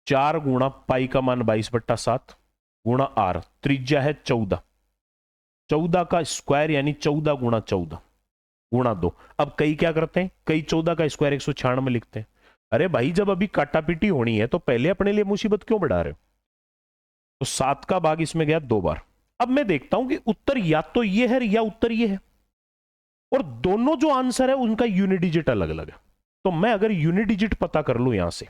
4 गुणा पाई का मान 22/7, गुणा आर, त्रिज्या है 14, 14 का स्क्वायर यानी 14 गुणा 14 गुणा 2। अब कई क्या करते हैं, कई 14 का स्क्वायर 196 लिखते हैं। अरे भाई जब अभी काटापीटी होनी है तो पहले अपने लिए मुसीबत क्यों बढ़ा रहे हो। तो 7 का भाग इसमें गया 2 बार। अब मैं देखता हूं कि उत्तर या तो ये है या उत्तर ये है, और दोनों जो आंसर है उनका यूनिट डिजिट अलग अलग है। तो मैं अगर यूनिट डिजिट पता कर लूं यहां से,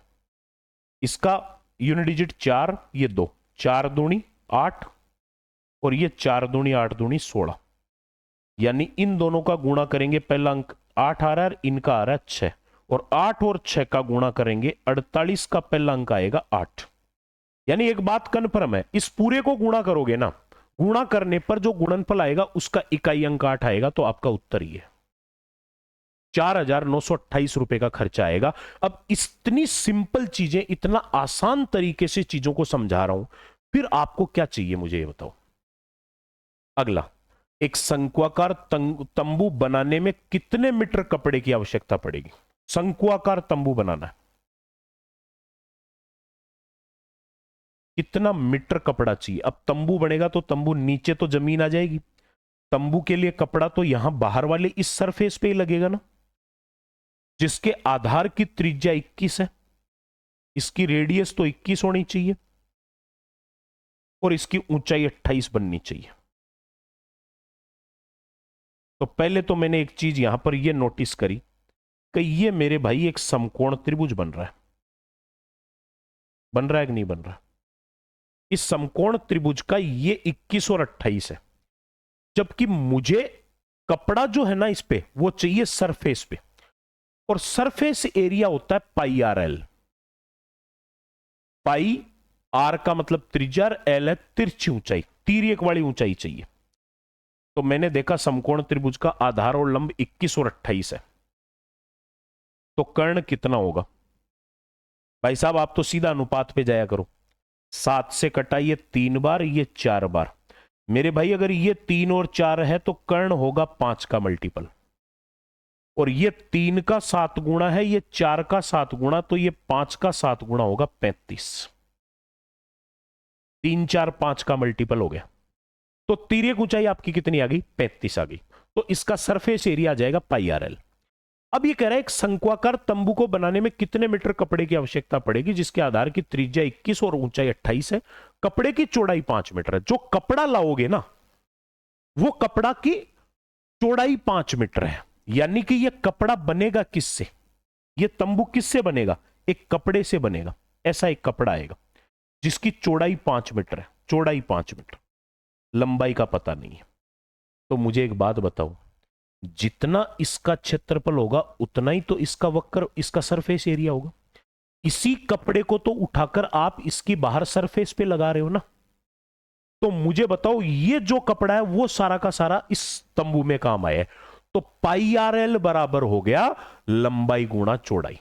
इसका यूनिट डिजिट 4, ये 2, 4 दूनी 8, और ये 4 दूनी 8 दूनी 16, यानी इन दोनों का गुणा करेंगे, पहला अंक 8 आ रहा है, इनका आ रहा है 6, और 8 और 6 का गुणा करेंगे 48 का पहला अंक आएगा 8। यानी एक बात कन्फर्म है, इस पूरे को गुणा करोगे ना, गुणा करने पर जो गुणनफल आएगा उसका इकाई अंक 8 आएगा, तो आपका उत्तर ही है 4,928 रुपए का खर्चा आएगा। अब इतनी सिंपल चीजें, इतना आसान तरीके से चीजों को समझा रहा हूं, फिर आपको क्या चाहिए मुझे ये बताओ। अगला, एक शंक्वाकार तंबू बनाने में कितने मीटर कपड़े की आवश्यकता पड़ेगी। शंक्वाकार तंबू बनाना है, कितना मीटर कपड़ा चाहिए। अब तंबू बनेगा तो तंबू नीचे तो जमीन आ जाएगी, तंबू के लिए कपड़ा तो यहां बाहर वाले इस सरफेस पे ही लगेगा ना, जिसके आधार की त्रिज्या 21 है, इसकी रेडियस तो 21 होनी चाहिए, और इसकी ऊंचाई 28 बननी चाहिए। तो पहले तो मैंने एक चीज यहां पर यह नोटिस करी कि ये मेरे भाई एक समकोण त्रिभुज बन रहा है, बन रहा है कि नहीं बन रहा। इस समकोण त्रिभुज का ये 21 और 28 है, जबकि मुझे कपड़ा जो है ना इस पे वो चाहिए सरफेस पे, और सरफेस एरिया होता है पाई आर एल। पाई आर का मतलब त्रिज्या, एल है तिरछी ऊंचाई, तिर्यक वाली ऊंचाई चाहिए। तो मैंने देखा समकोण त्रिभुज का आधार और लंब 21 और 28 है, तो कर्ण कितना होगा। भाई साहब आप तो सीधा अनुपात पे जाया करो, 7 से कटाइए 3 बार, ये 4 बार। मेरे भाई अगर ये 3 और 4 है तो कर्ण होगा 5 का मल्टीपल, और ये 3 का 7 गुणा है, ये 4 का 7 गुणा, तो ये 5 का 7 गुणा होगा 35। 3 4 5 का मल्टीपल हो गया, तो तिर्यक ऊंचाई आपकी कितनी आ गई, 35 आ गई। तो इसका सरफेस एरिया आ जाएगा पाई आर एल। अब ये कह रहा है एक शंक्वाकार तंबू को बनाने में कितने मीटर कपड़े की आवश्यकता पड़ेगी, जिसके आधार की त्रिज्या 21 और ऊंचाई 28 है, कपड़े की चौड़ाई 5 मीटर है। जो कपड़ा लाओगे ना वो कपड़ा की चौड़ाई 5 मीटर है, यानी कि ये कपड़ा बनेगा किससे, ये तंबू किससे बनेगा, एक कपड़े से बनेगा। ऐसा एक कपड़ा आएगा जिसकी चौड़ाई 5 मीटर है, चौड़ाई 5 मीटर, लंबाई का पता नहीं है। तो मुझे एक बात बताओ, जितना इसका क्षेत्रफल होगा उतना ही तो इसका वक्र, इसका सरफेस एरिया होगा। इसी कपड़े को तो उठाकर आप इसकी बाहर सरफेस पे लगा रहे हो ना। तो मुझे बताओ ये जो कपड़ा है वो सारा का सारा इस तंबू में काम आया है। तो पाई आर एल बराबर हो गया लंबाई गुणा चौड़ाई।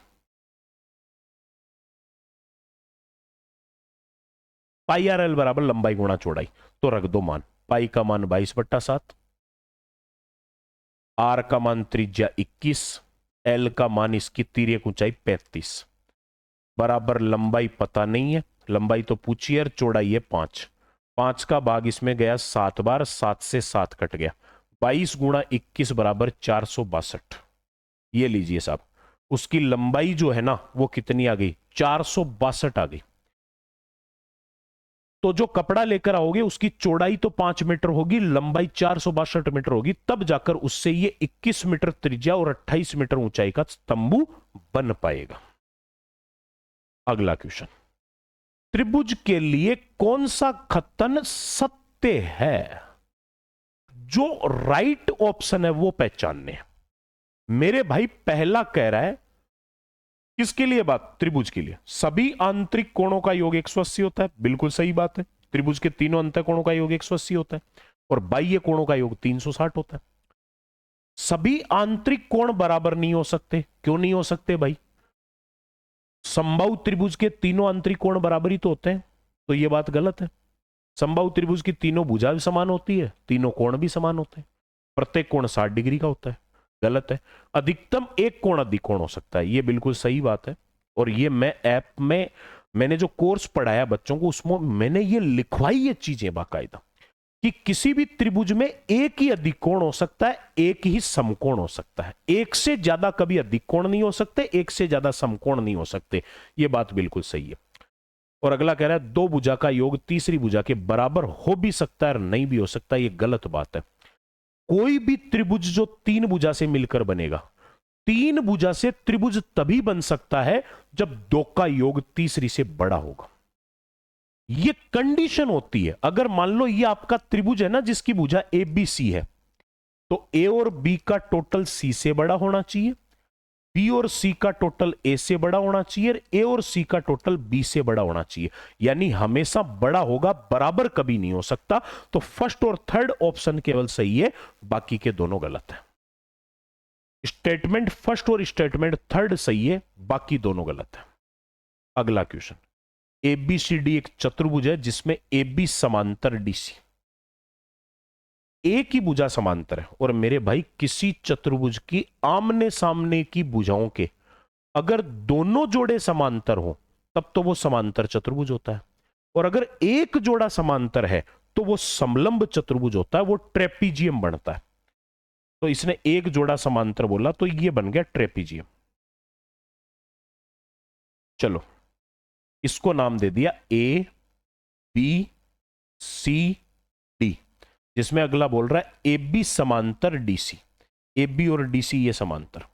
पाई आर एल बराबर लंबाई गुणा चौड़ाई। तो रख दो मान, पाई का मान 22/7, आर का मान त्रिज्या 21, एल का मान इसकी तिर्यक ऊंचाई 35, बराबर लंबाई पता नहीं है, लंबाई तो पूछी है, चौड़ाई है 5। 5 का भाग इसमें गया 7 बार, 7 से 7 कट गया, 22 गुणा 21 बराबर 462। ये लीजिए साहब, उसकी लंबाई जो है ना वो कितनी आ गई, 462 आ गई। तो जो कपड़ा लेकर आओगे उसकी चौड़ाई तो 5 मीटर होगी, लंबाई 462 मीटर होगी, तब जाकर उससे ये 21 मीटर त्रिज्या और 28 मीटर ऊंचाई का तंबू बन पाएगा। अगला क्वेश्चन, त्रिभुज के लिए कौन सा कथन सत्य है। जो राइट ऑप्शन है वो पहचानने। मेरे भाई पहला कह रहा है किसके लिए बात, त्रिभुज के लिए, सभी आंतरिक कोणों का योग 180 होता है, बिल्कुल सही बात है। त्रिभुज के तीनों अंत कोणों का योग 180 होता है, और बाह्य कोणों का योग 360 होता है। सभी आंतरिक कोण बराबर नहीं हो सकते, क्यों नहीं हो सकते भाई, समबाहु त्रिभुज के तीनों आंतरिक कोण बराबर ही तो होते हैं, तो यह बात गलत है। समबाहु त्रिभुज की तीनों भुजा भी समान होती है, तीनों कोण भी समान होते हैं, प्रत्येक कोण 60 डिग्री का होता है, गलत है। अधिकतम एक कोण अधिक कोण हो सकता है, यह बिल्कुल सही बात है। और ये मैं ऐप में मैंने जो कोर्स पढ़ाया बच्चों को उसमें मैंने ये लिखवाई ये चीजें बाकायदा कि किसी भी त्रिभुज में एक ही अधिक कोण हो सकता है, एक ही समकोण हो सकता है, एक से ज्यादा कभी अधिक कोण नहीं हो सकते, एक से ज्यादा समकोण नहीं हो सकते। ये बात बिल्कुल सही है। और अगला कह रहा है दो भुजा का योग तीसरी भुजा के बराबर हो भी सकता है और नहीं भी हो सकता। ये गलत बात है। कोई भी त्रिभुज जो तीन भुजा से मिलकर बनेगा, तीन भुजा से त्रिभुज तभी बन सकता है जब दो का योग तीसरी से बड़ा होगा। ये कंडीशन होती है। अगर मान लो ये आपका त्रिभुज है ना जिसकी भुजा ए बी सी है, तो ए और बी का टोटल सी से बड़ा होना चाहिए, बी और सी का टोटल ए से बड़ा होना चाहिए, और ए और सी का टोटल बी से बड़ा होना चाहिए। यानी हमेशा बड़ा होगा, बराबर कभी नहीं हो सकता। तो फर्स्ट और थर्ड ऑप्शन केवल सही है, बाकी के दोनों गलत है। स्टेटमेंट फर्स्ट और स्टेटमेंट थर्ड सही है, बाकी दोनों गलत है। अगला question, A B C D एक चतुर्भुज है जिसमें ए बी समांतर डीसी, ए की भुजा समांतर है। और मेरे भाई किसी चतुर्भुज की आमने सामने की भुजाओं के अगर दोनों जोड़े समांतर हो तब तो वो समांतर चतुर्भुज होता है, और अगर एक जोड़ा समांतर है तो वो समलंब चतुर्भुज होता है, वो ट्रेपीजियम बनता है। तो इसने एक जोड़ा समांतर बोला तो ये बन गया ट्रेपीजियम। चलो इसको नाम दे दिया ए बी सी डी, जिसमें अगला बोल रहा है ए बी समांतर डीसी। ए बी और डीसी ये समांतर।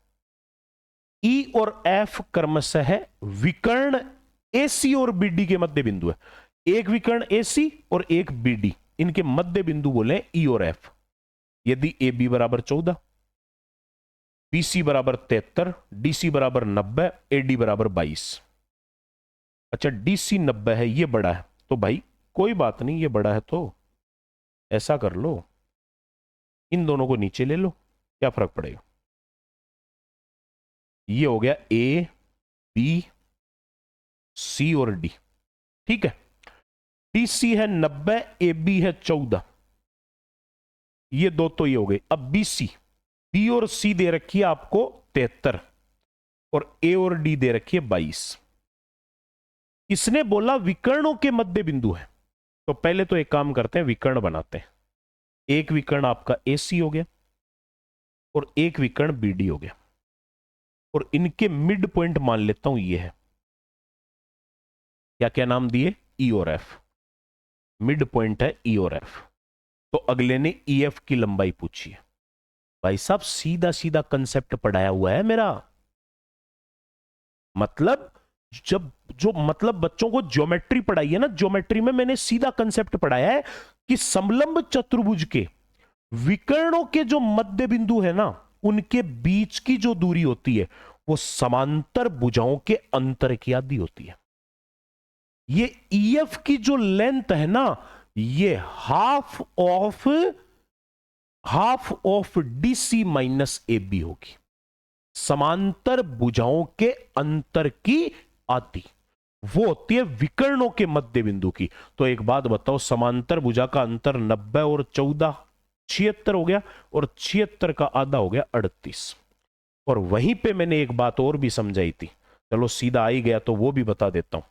ई और एफ क्रमशः विकर्ण एसी और बीडी के मध्य बिंदु है। एक विकर्ण एसी और एक बीडी, इनके मध्य बिंदु बोले ई और एफ। यदि ए बी बराबर 14, बीसी बराबर 73, डीसी बराबर 90, एडी बराबर 22। अच्छा डीसी 90 है, ये बड़ा है, तो भाई कोई बात नहीं, ये बड़ा है तो ऐसा कर लो, इन दोनों को नीचे ले लो, क्या फर्क पड़ेगा। ये हो गया ए बी सी और डी, ठीक है। डीसी है 90, ए बी है 14, ये दो तो ये हो गए। अब बीसी, बी और सी दे रखी है आपको 73 और ए और डी दे रखी है 22। इसने बोला विकर्णों के मध्य बिंदु है, तो पहले तो एक काम करते हैं, विकर्ण बनाते हैं। एक विकर्ण आपका ए सी हो गया और एक विकर्ण बी डी हो गया, और इनके मिड पॉइंट मान लेता हूं ये है, क्या क्या नाम दिए, ई और एफ। मिड पॉइंट है ई और एफ। तो अगले ने ई एफ की लंबाई पूछी है। भाई साहब सीधा सीधा कंसेप्ट पढ़ाया हुआ है मेरा, मतलब जब जो मतलब बच्चों को ज्योमेट्री पढ़ाई है ना, ज्योमेट्री में मैंने सीधा कंसेप्ट पढ़ाया है कि समलंब चतुर्भुज के विकर्णों के जो मध्य बिंदु है ना, उनके बीच की जो दूरी होती है वो समांतर भुजाओं के अंतर की आधी होती है। ये ईएफ की जो लेंथ है ना, ये half of DC minus A B होगी, समांतर भुजाओं के अंतर की आधी, वो होती है विकर्णों के मध्य बिंदु की। तो एक बात बताओ, समांतर भुजा का अंतर 90 और 14 76 हो गया, और 76 का आधा हो गया 38। और वहीं पे मैंने एक बात और भी समझाई थी, चलो सीधा आ ही गया तो वो भी बता देता हूं।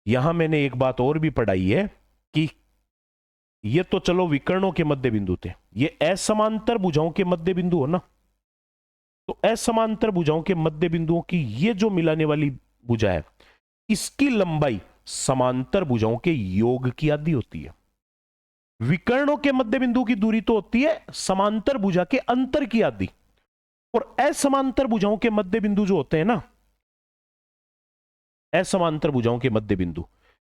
यहां मैंने एक बात और भी पढ़ाई है कि ये तो चलो विकर्णों के मध्य बिंदु थे, ये असमांतर भुजाओं के मध्य बिंदु हो ना, तो असमांतर भुजाओं के मध्य बिंदुओं की ये जो मिलाने वाली भुजा है, इसकी लंबाई समांतर भुजाओं के योग की आधी होती है। विकर्णों के मध्य बिंदु की दूरी तो होती है समांतर भुजा के अंतर की आधी, और असमांतर भुजाओं के मध्य बिंदु जो होते हैं ना, असमांतर भुजाओं के मध्य बिंदु,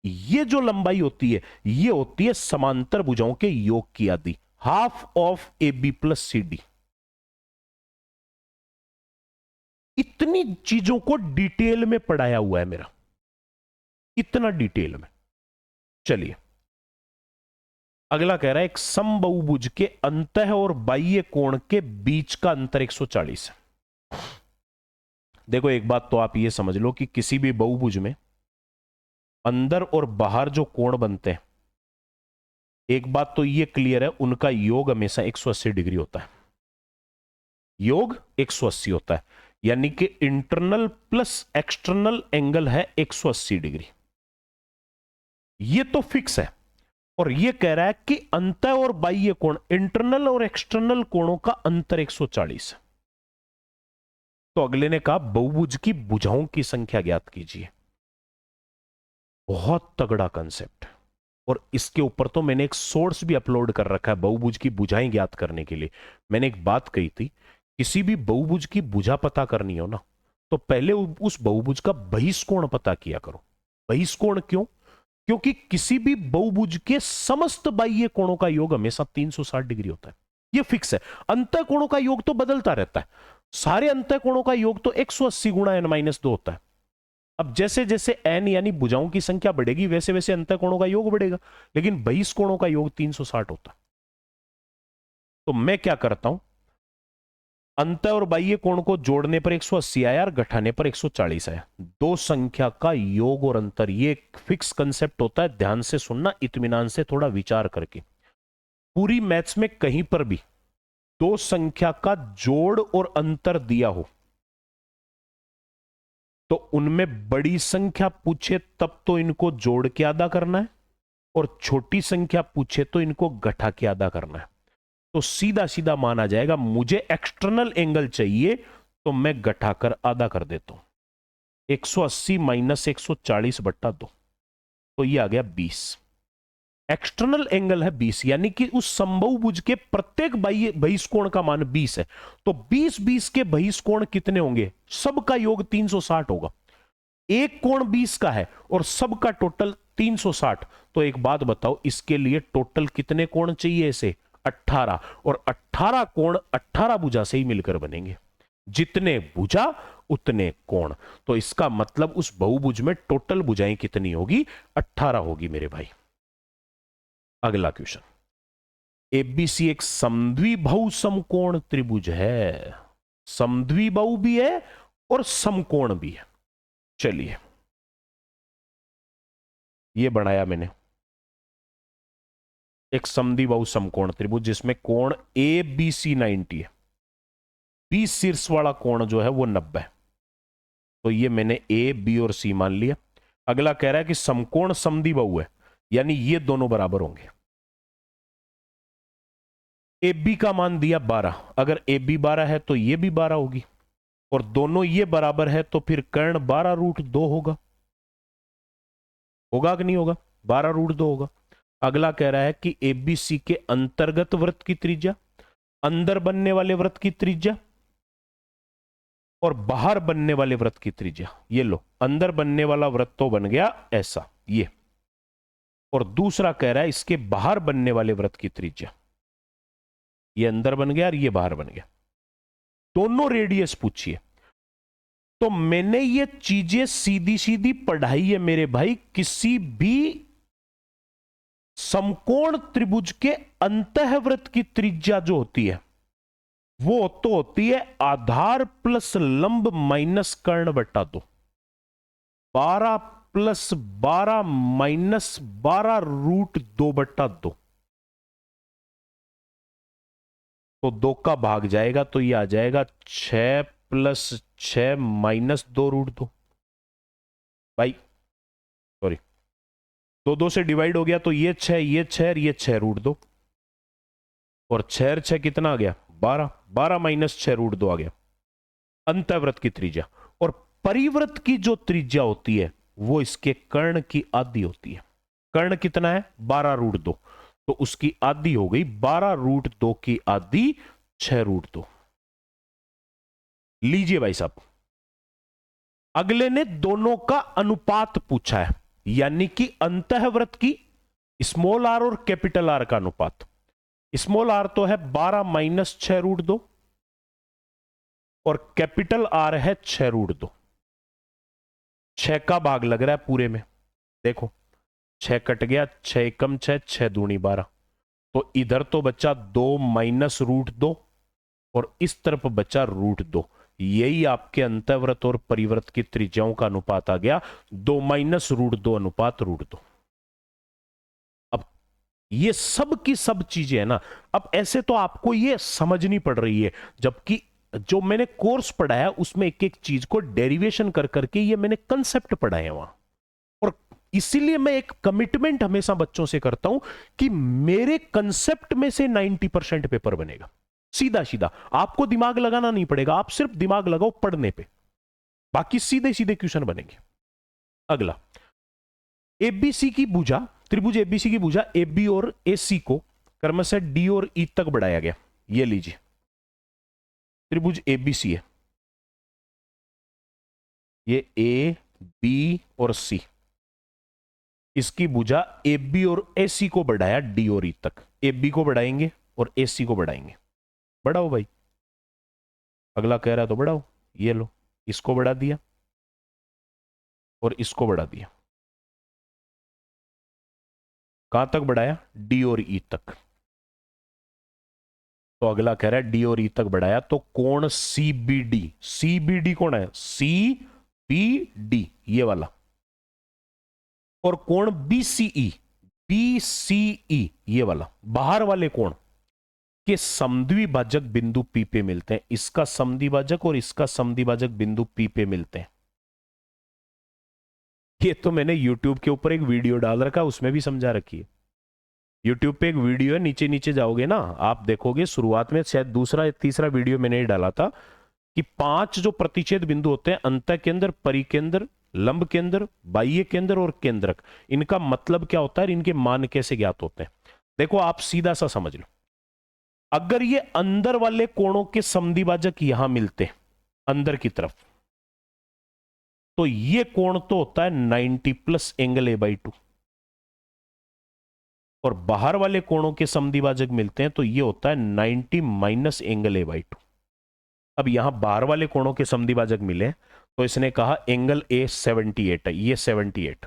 ये जो लंबाई होती है ये होती है समांतर भुजाओं के योग की आधी, half of A B plus C D. इतनी चीजों को डिटेल में पढ़ाया हुआ है मेरा, इतना डिटेल में। चलिए अगला कह रहा है एक समबहुभुज के अंतः और बाह्य कोण के बीच का अंतर 140 है। देखो एक बात तो आप ये समझ लो कि किसी भी बहुभुज में अंदर और बाहर जो कोण बनते हैं, एक बात तो ये क्लियर है, उनका योग हमेशा 180 डिग्री होता है, योग 180 होता है। यानी कि इंटरनल प्लस एक्सटर्नल एंगल है 180 डिग्री। ये तो फिक्स है। और ये कह रहा है कि अंतः और बाह्य कोण, इंटरनल और एक्सटर्नल कोणों का अंतर 140 है। तो अगले ने कहा बहुभुज की भुजाओं की संख्या ज्ञात कीजिए। बहुत तगड़ा कंसेप्ट, और इसके ऊपर तो मैंने एक सोर्स भी अपलोड कर रखा है बहुभुज की भुजाएं ज्ञात करने के लिए। मैंने एक बात कही थी, किसी भी बहुभुज की भुजा पता करनी हो ना, तो पहले उस बहुभुज का बहिष्कोण पता किया करो। बहिष्कोण क्यों? क्योंकि किसी भी बहुभुज के समस्त बाह्य कोणों का योग हमेशा 360 डिग्री होता है। यह फिक्स है। अंतः कोणों का योग तो बदलता रहता है। सारे अंतः कोणों का योग तो 180 गुणा n-2 होता है। अब जैसे जैसे n यानी भुजाओं की संख्या बढ़ेगी, वैसे वैसे अंतः कोणों का योग बढ़ेगा, लेकिन बहिष्कोणों का योग 360 होता है। तो मैं क्या करता हूं, अंतः और बाह्य कोण को जोड़ने पर 180 आया और घटाने पर 140 आया। दो संख्या का योग और अंतर, ये एक फिक्स कंसेप्ट होता है। ध्यान से सुनना, इत्मीनान से थोड़ा विचार करके। पूरी मैथ्स में कहीं पर भी दो संख्या का जोड़ और अंतर दिया हो तो उनमें बड़ी संख्या पूछे तब तो इनको जोड़ के अदा करना है, और छोटी संख्या पूछे तो इनको घटा के अदा करना है। तो सीधा सीधा माना जाएगा, मुझे एक्सटर्नल एंगल चाहिए तो मैं घटाकर आधा कर देता हूं। 180 माइनस 140/2, तो ये आ गया 20। एक्सटर्नल एंगल है 20, यानी कि उस समबाहुभुज के प्रत्येक बहिष्कोण का मान 20 है। तो 20 के बहिष्कोण कितने होंगे? सबका योग 360 होगा। एक कोण 20 का है और सबका टोटल 360। तो एक बात बताओ, इसके लिए टोटल कितने कोण चाहिए? इसे 18, और 18 कोण 18 भुजा से ही मिलकर बनेंगे। जितने भुजा उतने कोण। तो इसका मतलब उस बहुभुज में टोटल भुजाएं कितनी होगी? 18 होगी मेरे भाई। अगला क्वेश्चन, एबीसी एक समद्विबाहु समकोण त्रिभुज है। समद्विबाहु भी है और समकोण भी है। चलिए, ये बनाया मैंने एक समद्विबाहु समकोण त्रिभुज जिसमें कोण ए बी सी 90 है। बी शीर्ष वाला कोण जो है वो 90 है। तो ये मैंने ए बी और सी मान लिया। अगला कह रहा है कि समकोण समद्विबाहु है, यानी ये दोनों बराबर होंगे। ए बी का मान दिया 12, अगर ए बी 12 है तो ये भी 12 होगी, और दोनों ये बराबर है तो फिर कर्ण 12√2 होगा। होगा कि नहीं होगा? 12√2 होगा। अगला कह रहा है कि एबीसी के अंतर्गत वृत्त की त्रिज्या, अंदर बनने वाले वृत्त की त्रिज्या और बाहर बनने वाले वृत्त की त्रिज्या। ये लो, अंदर बनने वाला वृत्त तो बन गया ऐसा, ये, और दूसरा कह रहा है इसके बाहर बनने वाले वृत्त की त्रिज्या। ये अंदर बन गया और ये बाहर बन गया। दोनों रेडियस पूछिए। तो मैंने ये चीजें सीधी सीधी पढ़ाई है मेरे भाई। किसी भी समकोण त्रिभुज के अंतःवृत्त की त्रिज्या जो होती है वो तो होती है आधार प्लस लंब माइनस कर्ण बटा 2। 12 प्लस 12 माइनस 12√2/2। तो 2 का भाग जाएगा तो ये आ जाएगा 6 प्लस 6 माइनस 2√2। भाई सॉरी, 2 से डिवाइड हो गया तो ये 6, ये 6 और ये 6√2, और 6 6 कितना आ गया? 12। 12 माइनस 6√2 आ गया अंतःवृत्त की त्रिज्या। और परिवृत्त की जो त्रिज्या होती है वो इसके कर्ण की आधी होती है। कर्ण कितना है? 12√2, तो उसकी आधी हो गई 12√2 की आधी 6√2। लीजिए भाई साहब, अगले ने दोनों का अनुपात पूछा है, यानी कि अंतःवृत्त की स्मॉल आर और कैपिटल आर का अनुपात। स्मॉल आर तो है 12 माइनस 6√2 और कैपिटल आर है 6√2। 6 का भाग लग रहा है पूरे में, देखो 6 कट गया, 6 कम 6, 6 दूनी 12। तो इधर तो बचा 2 माइनस √2 और इस तरफ बचा √2। यही आपके अंतःवृत्त और परिवृत्त की त्रिज्याओं का अनुपात आ गया, 2 माइनस √2 अनुपात √2। अब ये सब की सब चीजें है ना। अब ऐसे तो आपको ये समझनी पड़ रही है, जबकि जो मैंने कोर्स पढ़ाया उसमें एक एक चीज को डेरिवेशन कर करके ये मैंने कंसेप्ट पढ़ाए वहां। और इसीलिए मैं एक कमिटमेंट हमेशा बच्चों से करता हूं कि मेरे कंसेप्ट में से 90% पेपर बनेगा। सीधा सीधा, आपको दिमाग लगाना नहीं पड़ेगा, आप सिर्फ दिमाग लगाओ पढ़ने पे, बाकी सीधे सीधे क्वेश्चन बनेंगे। अगला, एबीसी की भुजा, त्रिभुज एबीसी की भुजा एबी और एसी को क्रमशः डी और ई तक बढ़ाया गया। ये लीजिए, त्रिभुज एबीसी है, ये ए बी और सी, इसकी भुजा ए बी और ए सी को बढ़ाया डी और ई तक। ए बी को बढ़ाएंगे और ए सी को बढ़ाएंगे। बढ़ाओ भाई, अगला कह रहा है तो बढ़ाओ। ये लो, इसको बढ़ा दिया और इसको बढ़ा दिया। कहां तक बढ़ाया? डी और ई तक। तो अगला कह रहा है डी और ई तक बढ़ाया तो कोण सीबीडी, सीबीडी कौन है? सीबीडी ये वाला। और कोण बीसीई, बीसीई ये वाला, बाहर वाले कोण के समद्विभाजक बिंदु पी पे मिलते हैं। इसका समद्विभाजक और इसका समद्विभाजक बिंदु पी पे मिलते हैं। ये तो मैंने YouTube के ऊपर एक वीडियो डाल रखा, उसमें भी समझा रखी है। YouTube पे एक वीडियो है, नीचे नीचे जाओगे ना आप देखोगे, शुरुआत में शायद दूसरा या तीसरा वीडियो मैंने ही डाला था कि 5 जो प्रतिच्छेद बिंदु होते हैं, अंतः केंद्र, परिकेंद्र, लंब केंद्र, बाह्य केंद्र और केंद्रक, इनका मतलब क्या होता है, इनके मान कैसे ज्ञात होते हैं। देखो आप सीधा सा समझ लो, अगर ये अंदर वाले कोणों के समद्विभाजक यहां मिलते अंदर की तरफ, तो ये कोण तो होता है 90 प्लस एंगल a/2, और बाहर वाले कोणों के समद्विभाजक मिलते हैं तो ये होता है 90 माइनस एंगल a/2। अब यहां बाहर वाले कोणों के समद्विभाजक मिले तो इसने कहा एंगल a 78 है, ये 78,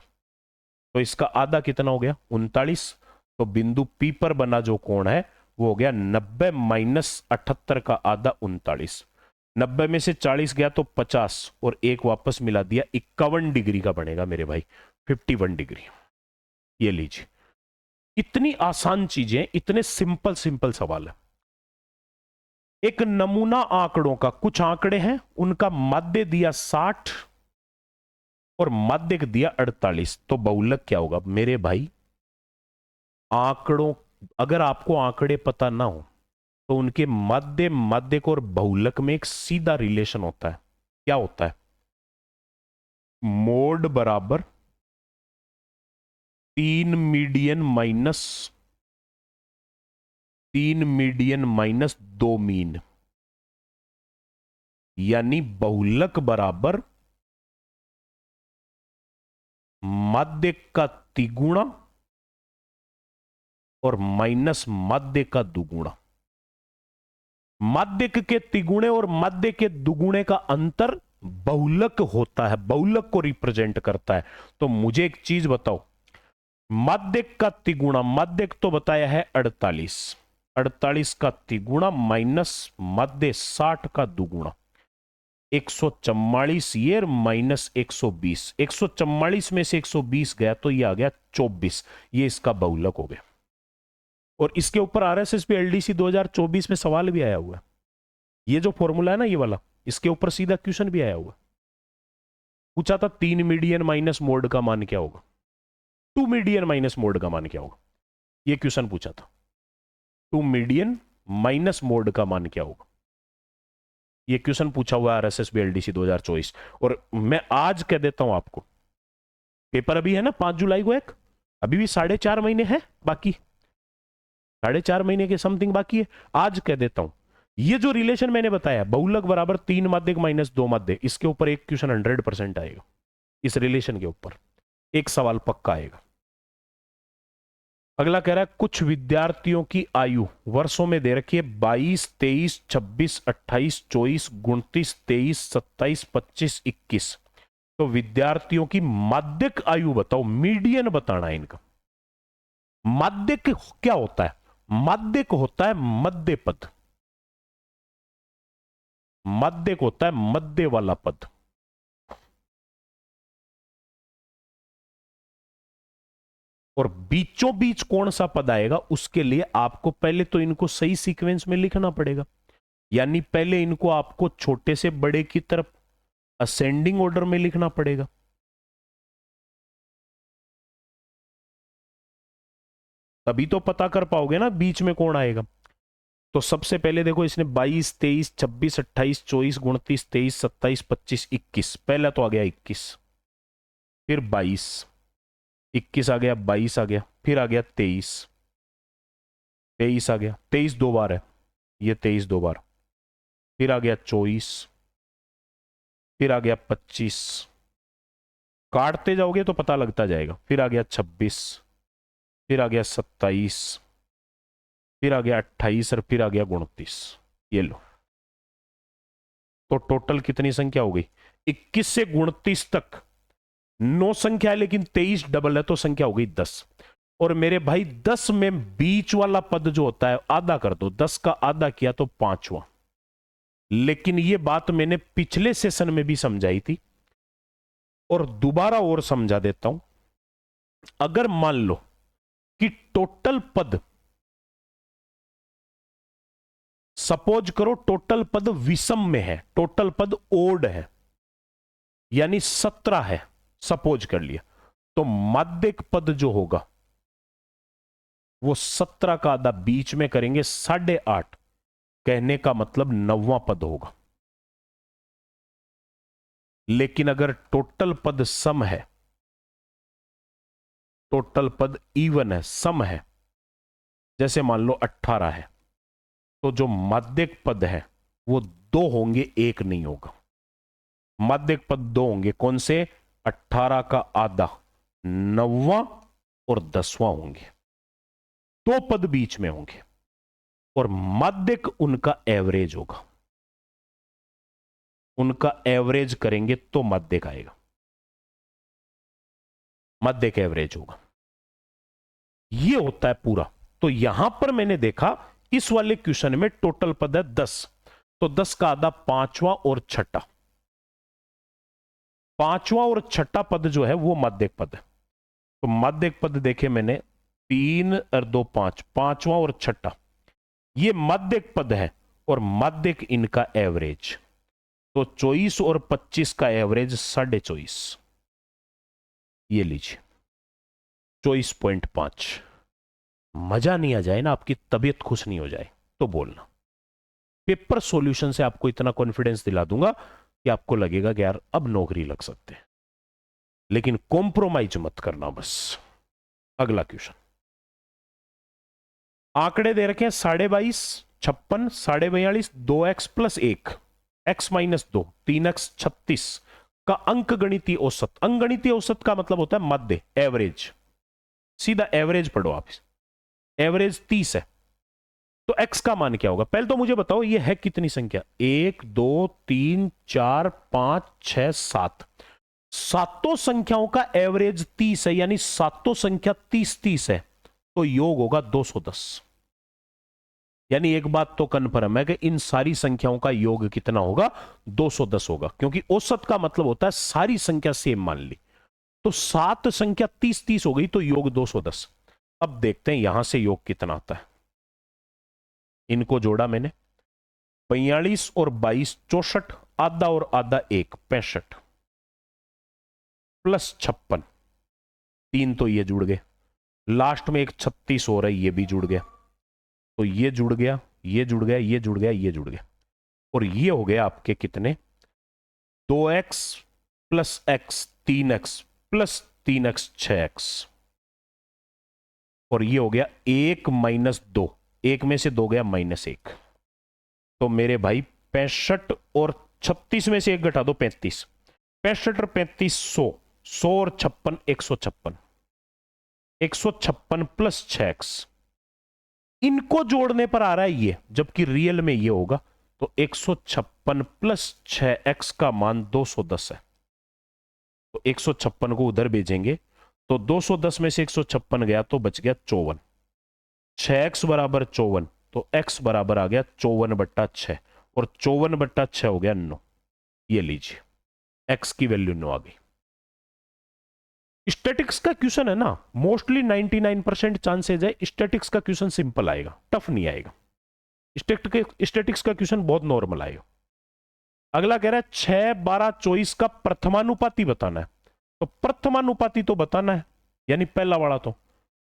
तो इसका आधा कितना हो गया? 39। तो बिंदु P पर बना जो कोण है वो हो गया 90 माइनस 78 का आधा 39। 90 में से 40 गया तो 50 और एक वापस मिला दिया, 51 डिग्री का बनेगा मेरे भाई, 51 डिग्री। ये लीजिए, इतनी आसान चीजें, इतने सिंपल सिंपल सवाल है। एक नमूना आंकड़ों का, कुछ आंकड़े हैं उनका माध्य दिया 60 और माध्यक दिया 48, तो बहुलक क्या होगा मेरे भाई? आंकड़ों, अगर आपको आंकड़े पता ना हो तो उनके माध्य, माध्यक और बहुलक में एक सीधा रिलेशन होता है। क्या होता है? मोड बराबर 3 मीडियन माइनस 2 मीन, यानी बहुलक बराबर माध्यक का तिगुणा और माइनस माध्य का दुगुणा। माध्यक के तिगुणे और माध्य के दुगुणे का अंतर बहुलक होता है, बहुलक को रिप्रेजेंट करता है। तो मुझे एक चीज बताओ, माध्यक का तिगुणा, माध्यक तो बताया है 48, 48 का तिगुणा माइनस माध्य 60 का दुगुणा, 144 ये माइनस 120, 144 में से 120 गया तो ये आ गया 24, ये इसका बहुलक हो गया। और इसके ऊपर आरएसएस एलडीसी 2024 में सवाल भी आया हुआ है। ये जो फॉर्मूला है ना ये वाला, इसके ऊपर सीधा क्वेश्चन भी आया हुआ। पूछा था 3 मीडियन माइनस मोड का मान क्या होगा, 2 मीडियन माइनस मोड का मान क्या होगा, ये क्वेश्चन पूछा था। 2 मीडियन माइनस मोड का मान क्या होगा, ये क्वेश्चन पूछा हुआ आरएसएस एलडीसी 2024। और मैं आज कह देता हूं आपको, पेपर अभी है ना 5 जुलाई को, एक अभी भी 4.5 महीने है बाकी, 4.5 महीने के समथिंग बाकी है। आज कह देता हूं, ये जो रिलेशन मैंने बताया, बहुलक बराबर 3 माध्यक माइनस 2 माध्य, इसके ऊपर एक क्वेश्चन 100% आएगा। इस रिलेशन के ऊपर एक सवाल पक्का आएगा। अगला कह रहा है कुछ विद्यार्थियों की आयु वर्षों में दे रखी है 22, 23, 26, 28, 24, 29, 23, 27, 25, 21। तो विद्यार्थियों की माध्यक आयु बताओ, मीडियन बताना है इनका। माध्यक क्या होता है? माध्यक होता है मध्य पद, माध्यक होता है मध्य वाला पद। और बीचों बीच कौन सा पद आएगा उसके लिए आपको पहले तो इनको सही सीक्वेंस में लिखना पड़ेगा। यानी पहले इनको आपको छोटे से बड़े की तरफ असेंडिंग ऑर्डर में लिखना पड़ेगा। तभी तो पता कर पाओगे ना बीच में कौन आएगा। तो सबसे पहले देखो, इसने 22, 23, 26, 28, 24, 29, 23, 27, 25, 21। पहला तो आ गया 21, फिर 22, 21 आ गया, 22 आ गया, फिर आ गया 23, 23 आ गया, 23 दो बार है, ये 23 दो बार, फिर आ गया 24, फिर आ गया 25, काटते जाओगे तो पता लगता जाएगा, फिर आ गया 26, फिर आ गया 27, फिर आ गया 28 और फिर आ गया 29। ये लो, तो टोटल कितनी संख्या हो गई? 21 से 29 तक 9 संख्या है, लेकिन 23 डबल है तो संख्या हो गई 10। और मेरे भाई 10 में बीच वाला पद जो होता है आधा कर दो, 10 का आधा किया तो 5वां। लेकिन ये बात मैंने पिछले सेशन में भी समझाई थी और दोबारा और समझा देता हूं। अगर मान लो कि टोटल पद, सपोज करो टोटल पद विषम में है, टोटल पद ओड है, यानी 17 है, सपोज कर लिया, तो माध्यक पद जो होगा वो 17 का आधा बीच में करेंगे 8.5, कहने का मतलब 9वां पद होगा। लेकिन अगर टोटल पद सम है, टोटल पद इवन है, सम है, जैसे मान लो 18 है, तो जो माध्यक पद है वो 2 होंगे, 1 नहीं होगा। माध्यक पद 2 होंगे, कौन से? 18 का आधा, 9वां और 10वां होंगे, 2 पद बीच में होंगे, और माध्यक उनका एवरेज होगा। उनका एवरेज करेंगे तो माध्यक आएगा, माध्यक एवरेज होगा। ये होता है पूरा। तो यहां पर मैंने देखा इस वाले क्वेश्चन में टोटल पद है 10, तो 10 का आधा 5वां और 6ठा, 5वां और 6ठा पद जो है वो माध्यक पद है। तो माध्यक पद देखे मैंने 3 और 2 5, 5वां और 6ठा, ये माध्यक पद है और माध्यक इनका एवरेज। तो 24 और 25 का एवरेज 24.5, ये लीजिए 24.5। मजा नहीं आ जाए ना, आपकी तबीयत खुश नहीं हो जाए तो बोलना। पेपर सॉल्यूशन से आपको इतना कॉन्फिडेंस दिला दूंगा कि आपको लगेगा कि यार अब नौकरी लग सकते हैं, लेकिन कॉम्प्रोमाइज मत करना बस। अगला क्वेश्चन, आंकड़े दे रखे हैं 22.5, 56, 42.5, 2x plus 1, x minus 2, 3x 36 का अंक गणितीय औसत। अंकगणितीय औसत का मतलब होता है मध्य, एवरेज। सीधा एवरेज पढ़ो आप, एवरेज 30 है, तो x का मान क्या होगा? पहले तो मुझे बताओ ये है कितनी संख्या? 1 2 3 4 5 6 7, सातों संख्याओं का एवरेज 30 है, यानी सातों संख्या 30 है, तो योग होगा 210। यानी एक बात तो कन्फर्म है कि इन सारी संख्याओं का योग कितना होगा? 210 होगा, क्योंकि औसत का मतलब होता है सारी संख्या सेम मान ली। तो 7 संख्या 30 हो गई, तो योग 210। अब देखते हैं यहां से योग कितना आता है। इनको जोड़ा मैंने, 45 और 22 64, आधा और आधा 1 65, प्लस 56, 3 तो ये जुड़ गए, लास्ट में एक 36 हो रहा है, ये भी जुड़ गया, तो ये जुड़ गया, ये जुड़ गया, ये जुड़ गया, ये जुड़ गया, और ये हो गया आपके कितने? 2x plus x 3x plus 3x 6x, और ये हो गया 1 माइनस 2, 1 में से 2 गया -1, तो मेरे भाई 65 और 36 में से 1 घटा दो 35, 65 और 35 100, 100 और 56 156, 156 प्लस 6x, इनको जोड़ने पर आ रहा है ये, जबकि रियल में ये होगा। तो 156 प्लस 6x का मान 210 है, तो 156 को उधर भेजेंगे, तो 210 में से 156 गया तो बच गया 54, 6x बराबर 54, तो x बराबर आ गया 54/6, और 54/6 हो गया 9। ये लीजिए, x की वैल्यू 9 आ गई। स्टैटिक्स का क्वेश्चन है ना, मोस्टली 99% चांसेज है स्टैटिक्स का क्वेश्चन सिंपल आएगा, टफ नहीं आएगा। स्टैटिक्स का क्वेश्चन बहुत नॉर्मल आएगा। अगला कह रहा है 6, 12, 24 का प्रथमानुपाती बताना है। तो प्रथमानुपाती तो बताना है, यानी पहला वाला तो,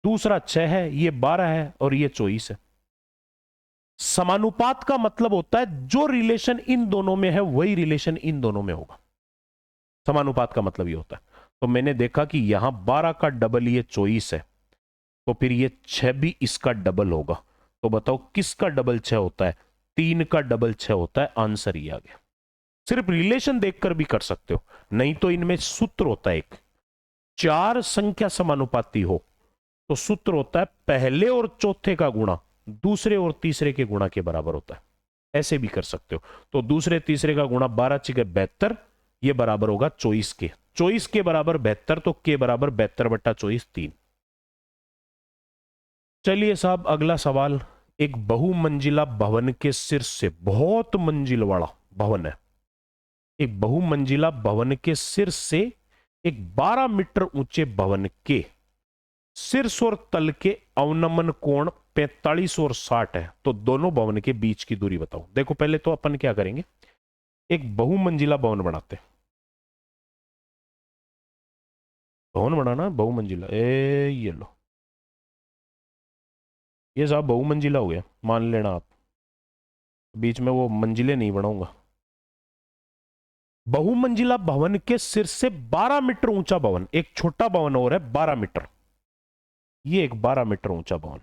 दूसरा 6 है, ये 12 है और ये 24 है। समानुपात का मतलब होता है जो रिलेशन इन दोनों में है वही रिलेशन इन दोनों में होगा। समानुपात का मतलब ये होता है। तो मैंने देखा कि यहां 12 का डबल ये 24 है, तो फिर ये 6 भी इसका डबल होगा। तो बताओ किसका डबल 6 होता है? 3 का डबल 6 होता है। आंसर ये आ गया। सिर्फ रिलेशन देखकर भी कर सकते हो, नहीं तो इनमें सूत्र होता है एक, 4 संख्या समानुपाती हो तो सूत्र होता है पहले और चौथे का गुणा दूसरे और तीसरे के गुणा के बराबर होता है। ऐसे भी कर सकते हो। तो दूसरे तीसरे का गुणा 12 × 72, ये बराबर होगा 24 के। 24 के बराबर 72, तो के बराबर 72/24 3। चलिए साहब अगला सवाल। एक बहुमंजिला भवन के शीर्ष से, बहुत मंजिल वाला भवन है, एक बहुमंजिला भवन के शीर्ष से एक 12 मीटर ऊंचे भवन के शीर्ष और तल के अवनमन कोण 45 और 60 है। तो दोनों भवन के बीच की दूरी बताओ। देखो पहले तो अपन क्या करेंगे, एक बहुमंजिला भवन बनाते हैं। भवन बनाना बहुमंजिला, ये लो, ये साहब बहुमंजिला हो गया, मान लेना आप। बीच में वो मंजिले नहीं बनाऊंगा। बहुमंजिला भवन के शीर्ष से 12 मीटर ऊंचा भवन, एक छोटा भवन और है 12 मीटर, ये एक 12 मीटर ऊंचा भवन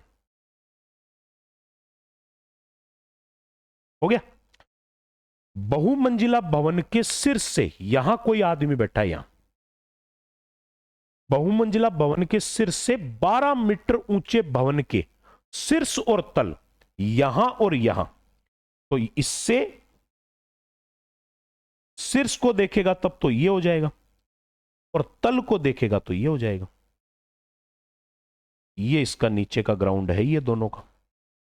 हो गया। बहुमंजिला भवन के शीर्ष से, यहां कोई आदमी बैठा है, यहां बहुमंजिला भवन के शीर्ष से 12 मीटर ऊंचे भवन के शीर्ष और तल, यहां और यहां, तो इससे शीर्ष को देखेगा तब तो ये हो जाएगा, और तल को देखेगा तो ये हो जाएगा। ये इसका नीचे का ग्राउंड है, ये दोनों का,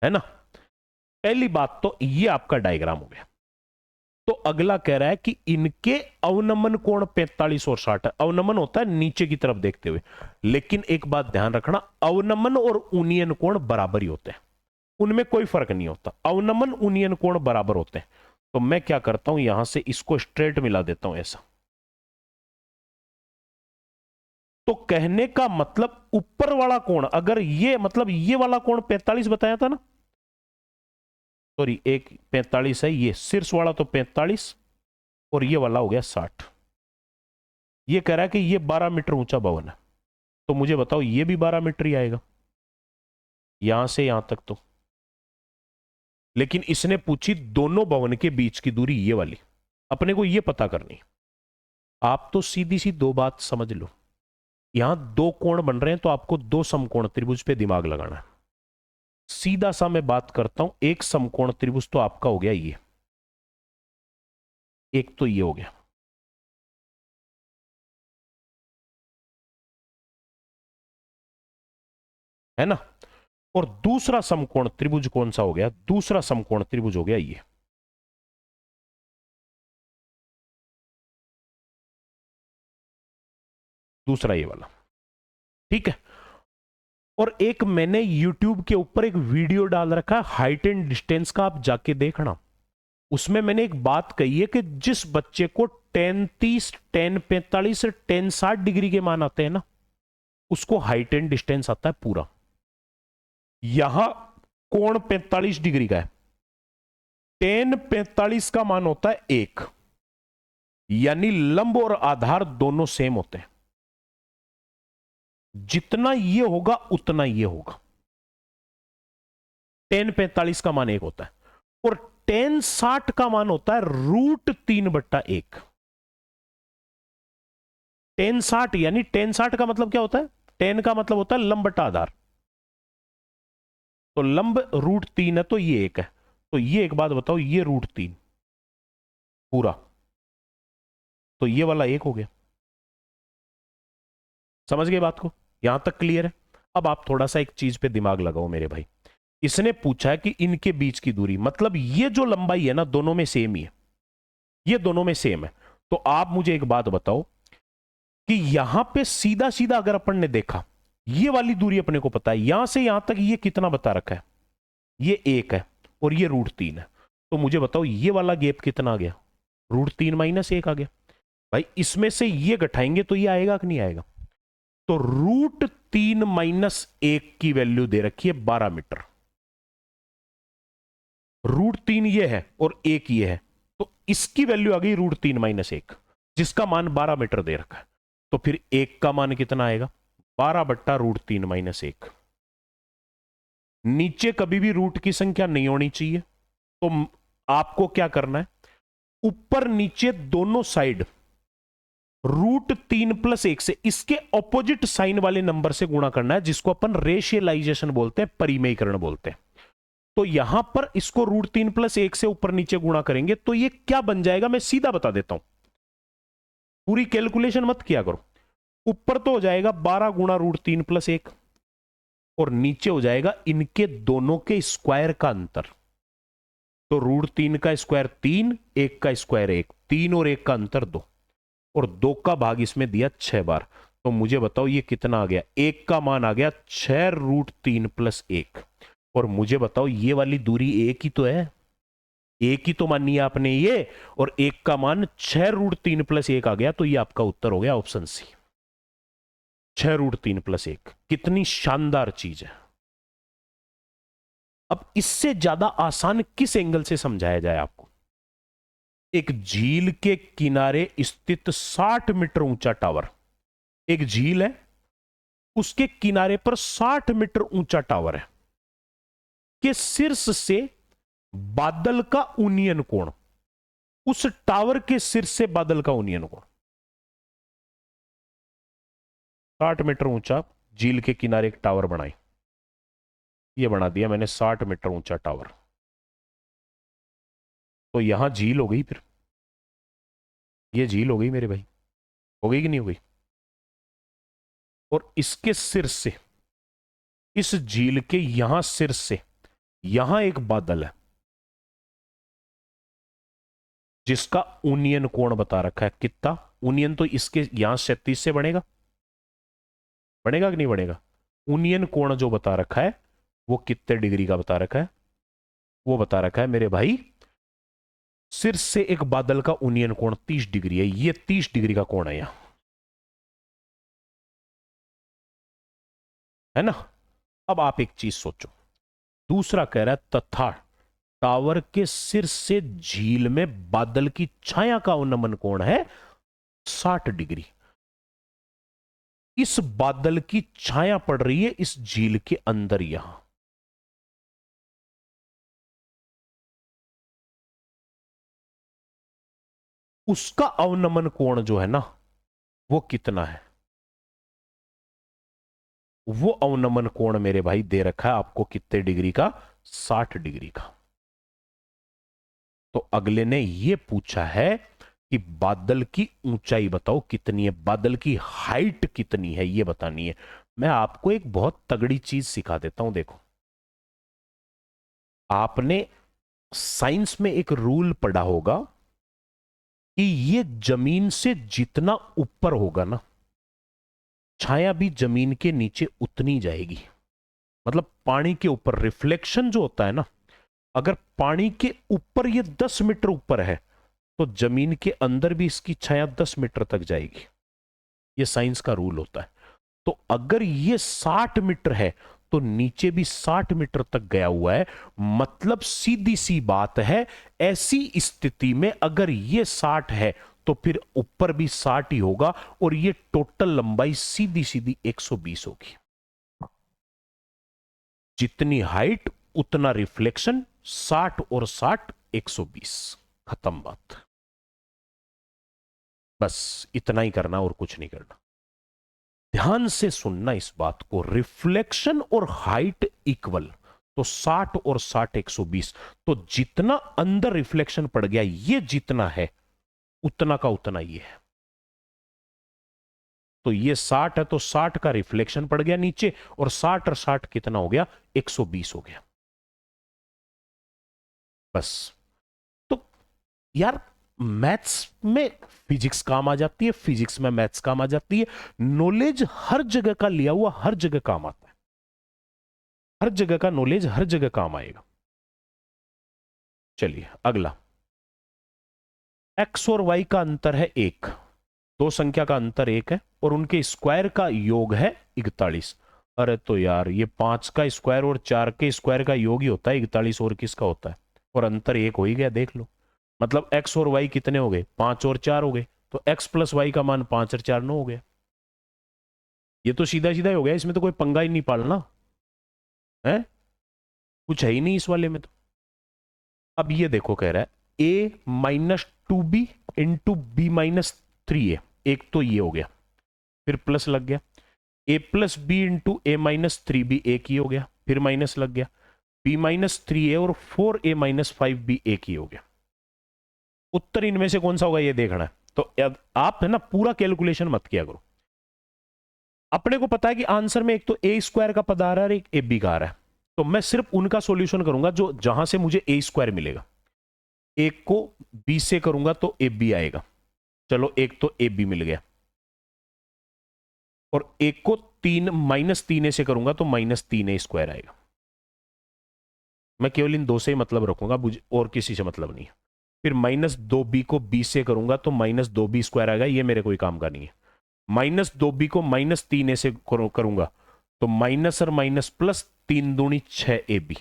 है ना। पहली बात तो ये आपका डायग्राम हो गया। तो अगला कह रहा है कि इनके अवनमन कोण 45 और 60 है। अवनमन होता है नीचे की तरफ देखते हुए, लेकिन एक बात ध्यान रखना, अवनमन और उन्नयन कोण बराबर ही होते हैं, उनमें कोई फर्क नहीं होता। अवनमन उन्नयन कोण बराबर होते हैं। तो मैं क्या करता हूं, यहां से इसको स्ट्रेट मिला देता हूं ऐसा। तो कहने का मतलब ऊपर वाला कोण, अगर ये मतलब ये वाला कोण 45 बताया था ना, सॉरी एक 45 है, ये शीर्ष वाला तो 45 और ये वाला हो गया 60। ये कह रहा है कि ये 12 मीटर ऊंचा भवन है, तो मुझे बताओ ये भी 12 मीटर ही आएगा यहां से यहां तक तो। लेकिन इसने पूछी दोनों भवन के बीच की दूरी ये वाली, अपने को ये पता करनी। आप तो सीधी सी दो बात समझ लो, यहां दो कोण बन रहे हैं तो आपको दो समकोण त्रिभुज पे दिमाग लगाना है। सीधा सा मैं बात करता हूं, एक समकोण त्रिभुज तो आपका हो गया ये, एक तो ये हो गया, है ना। और दूसरा समकोण त्रिभुज कौन सा हो गया? दूसरा समकोण त्रिभुज हो गया ये, दूसरा ये वाला, ठीक है। और एक मैंने YouTube के ऊपर एक वीडियो डाल रखा है हाइट एंड डिस्टेंस का, आप जाके देखना। उसमें मैंने एक बात कही है कि जिस बच्चे को tan 30, tan 45, tan 60 डिग्री के मान आते हैं ना, उसको हाइट एंड डिस्टेंस आता है पूरा। यहां कोण 45 डिग्री का है, tan 45 का मान होता है 1, यानी लंब और आधार दोनों सेम होते हैं। जितना ये होगा उतना ये होगा। tan 45 का मान 1 होता है और tan 60 का मान होता है √3/1। tan 60 यानी tan 60 का मतलब क्या होता है? tan का मतलब होता है लंब बटा आधार, तो लंब √3 है तो ये 1 है। तो ये एक बात बताओ, ये √3 पूरा, तो ये वाला 1 हो गया। समझ गए बात को? यहां तक क्लियर है? अब आप थोड़ा सा एक चीज पे दिमाग लगाओ मेरे भाई। इसने पूछा है कि इनके बीच की दूरी, मतलब ये जो लंबाई है ना दोनों में सेम ही है, ये दोनों में सेम है। तो आप मुझे एक बात बताओ कि यहां पे सीधा सीधा अगर अपन ने देखा, ये वाली दूरी अपने को पता है, यहां से यहां तक ये कितना बता रखा है? ये 1 है, और ये √3 है, तो मुझे बताओ ये वाला गैप कितना आ गया? √3 - 1 आ गया। भाई इसमें से ये घटाएंगे तो ये आएगा कि नहीं आएगा? तो √3 - 1 की वैल्यू दे रखी है 12 मीटर। √3 ये है और 1 ये है, तो इसकी वैल्यू आ गई √3 - 1, जिसका मान 12 मीटर दे रखा है। तो फिर 1 का मान कितना आएगा? 12 बट्टा √3 - 1। नीचे कभी भी रूट की संख्या नहीं होनी चाहिए, तो आपको क्या करना है, ऊपर नीचे दोनों साइड √3 + 1 से इसके ऑपोजिट साइन वाले नंबर से गुणा करना है, जिसको अपन रेशियलाइजेशन बोलते हैं, परिमेयीकरण बोलते हैं। तो यहां पर इसको √3 + 1 से ऊपर नीचे गुणा करेंगे तो ये क्या बन जाएगा, मैं सीधा बता देता हूं, पूरी कैलकुलेशन मत किया करो। ऊपर तो हो जाएगा 12 गुणा √3 + 1 और नीचे हो जाएगा इनके दोनों के स्क्वायर का अंतर। तो √3 का स्क्वायर 3, 1 का स्क्वायर 1, 3 और 1 का अंतर 2, और 2 का भाग इसमें दिया 6 बार। तो मुझे बताओ ये कितना आ गया? 1 का मान आ गया 6 √3 + 1। और मुझे बताओ ये वाली दूरी 1 ही तो है, 1 ही तो मानी है आपने ये, और 1 का मान 6 √3 + 1 आ गया। तो ये आपका उत्तर हो गया ऑप्शन सी, 6 √3 + 1। कितनी शानदार चीज है। अब इससे ज्यादा आसान किस एंगल से समझाया जाए आपको? एक झील के किनारे स्थित 60 मीटर ऊंचा टावर, एक झील है, उसके किनारे पर 60 मीटर ऊंचा टावर है, के शीर्ष से बादल का उन्नयन कोण, उस टावर के शीर्ष से बादल का उन्नयन कोण, 60 मीटर ऊंचा झील के किनारे एक टावर बनाई, ये बना दिया मैंने 60 मीटर ऊंचा टावर। तो यहां झील हो गई, फिर ये झील हो गई मेरे भाई, हो गई कि नहीं हो गई? और इसके सिर से, इस झील के यहां सिर से यहां एक बादल है, जिसका उन्नयन कोण बता रखा है कितना? उन्नयन तो इसके यहां 37 से बनेगा, बनेगा कि नहीं बनेगा? उन्नयन कोण जो बता रखा है वो कितने डिग्री का बता रखा है? वो बता रखा है मेरे भाई, सिर से एक बादल का उन्नयन कोण 30 डिग्री है, ये 30 डिग्री का कोण है यहां, है ना? अब आप एक चीज सोचो, दूसरा कह रहा है तथा टावर के सिर से झील में बादल की छाया का उन्नमन कोण है 60 डिग्री। इस बादल की छाया पड़ रही है इस झील के अंदर, यहां उसका अवनमन कोण जो है ना, वो कितना है? वो अवनमन कोण मेरे भाई दे रखा है आपको कितने डिग्री का? 60 डिग्री का। तो अगले ने ये पूछा है कि बादल की ऊंचाई बताओ कितनी है, बादल की हाइट कितनी है, ये बतानी है। मैं आपको एक बहुत तगड़ी चीज सिखा देता हूं, देखो, आपने साइंस में एक रूल पढ़ा होगा कि ये जमीन से जितना ऊपर होगा ना, छाया भी जमीन के नीचे उतनी जाएगी। मतलब पानी के ऊपर रिफ्लेक्शन जो होता है ना, अगर पानी के ऊपर ये 10 मीटर ऊपर है तो जमीन के अंदर भी इसकी छाया 10 मीटर तक जाएगी। ये साइंस का रूल होता है। तो अगर ये 60 मीटर है तो नीचे भी 60 मीटर तक गया हुआ है, मतलब सीधी सी बात है, ऐसी स्थिति में अगर ये 60 है तो फिर ऊपर भी 60 ही होगा, और ये टोटल लंबाई सीधी सीधी 120 होगी। जितनी हाइट उतना रिफ्लेक्शन, 60 और 60 120, खत्म बात। बस इतना ही करना और कुछ नहीं करना। ध्यान से सुनना इस बात को, रिफ्लेक्शन और हाइट इक्वल, तो 60 और 60 120, तो जितना अंदर रिफ्लेक्शन पड़ गया ये जितना है उतना का उतना ये है। तो ये 60 है तो 60 का रिफ्लेक्शन पड़ गया नीचे, और 60 और 60 कितना हो गया? 120 हो गया। बस। तो यार मैथ्स में फिजिक्स काम आ जाती है, फिजिक्स में मैथ्स काम आ जाती है। नॉलेज हर जगह का लिया हुआ हर जगह काम आता है, हर जगह का नॉलेज हर जगह काम आएगा। चलिए अगला, x और y का अंतर है 1, दो संख्या का अंतर 1 है और उनके स्क्वायर का योग है 41। अरे तो यार ये 5 का स्क्वायर और 4 के स्क्वायर का योग ही होता है 41, और किसका होता है? और अंतर 1 हो ही गया, देख लो। मतलब x और y कितने हो गए? 5 और 4 हो गए, तो x प्लस वाई का मान 5 और 4 9 हो गया। ये तो सीधा सीधा ही हो गया, इसमें तो कोई पंगा ही नहीं पालना है, कुछ है ही नहीं इस वाले में तो। अब ये देखो, कह रहा है a minus 2b into B minus 3a, एक तो ये हो गया, फिर प्लस लग गया, a plus B into A minus 3b एक ही हो गया, फिर माइनस लग गया, b माइनस 3a और 4a माइनस 5b एक ही हो गया। उत्तर इनमें से कौन सा होगा ये देखना है। तो आप है ना पूरा कैलकुलेशन मत किया करो, अपने को पता है कि आंसर में एक तो ए स्क्वायर का पद आ रहा है और एक ए बी का आ रहा है, तो मैं सिर्फ उनका सॉल्यूशन करूंगा जो जहां से मुझे ए स्क्वायर मिलेगा। एक को बी से करूंगा तो ए बी आएगा, चलो एक तो ए बी मिल गया, और एक को माइनस 3a से करूंगा तो माइनस 3a स्क्वायर आएगा। मैं केवल इन दो से ही मतलब रखूंगा, मुझे और किसी से मतलब नहीं है। फिर माइनस 2b को b से करूंगा तो माइनस 2b स्क्वायर आएगा, ये मेरे कोई काम का नहीं है। माइनस 2b को माइनस 3a से करूंगा तो माइनस और माइनस प्लस 3 दूनी 6ab,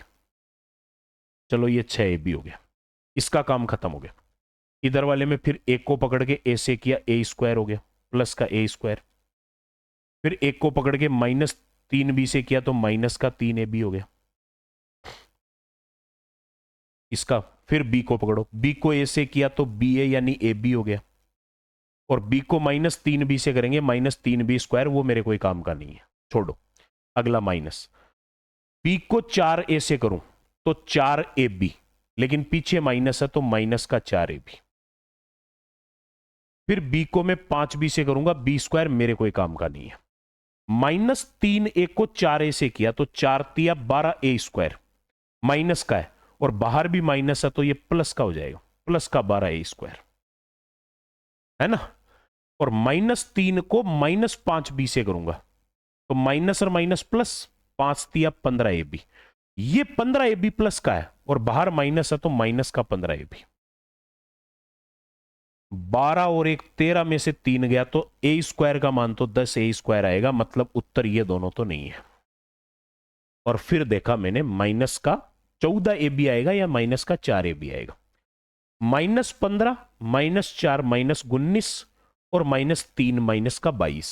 चलो ये 6ab हो गया, इसका काम खत्म हो गया। इधर वाले में फिर एक को पकड़ के a से किया, a स्क्वायर हो गया प्लस का a स्क्वायर, फिर एक को पकड़ के माइनस 3b से किया तो माइनस का 3ab हो गया इसका, फिर b को पकड़ो, b को a से किया तो ba यानी ab हो गया, और b को माइनस 3b से करेंगे माइनस 3b स्क्वायर, वो मेरे कोई काम का नहीं है, छोड़ो। अगला माइनस, b को 4a से करूं तो 4ab, लेकिन पीछे माइनस है तो माइनस का 4ab, फिर b को मैं 5b से करूंगा, b स्क्वायर मेरे कोई काम का नहीं है। माइनस 3a को 4a से किया तो 4 तिया 12a स्क्वायर, माइनस का है और बाहर भी माइनस है तो ये प्लस का हो जाएगा, प्लस का 12a स्क्वायर है ना। और माइनस 3 को माइनस 5b से करूंगा तो माइनस और माइनस प्लस, 5 तिया 15ab, ये 15ab प्लस का है और बाहर माइनस है तो माइनस का 15ab, 12 और 1 13 में से 3 गया तो a स्क्वायर का मान तो 10a स्क्वायर आएगा, मतलब उत्तर ये दोनों तो नहीं है। और फिर देखा मैंने माइनस का 14ab आएगा या माइनस का 4ab आएगा, माइनस 15 माइनस 4 माइनस 19 और माइनस 3 माइनस का 22,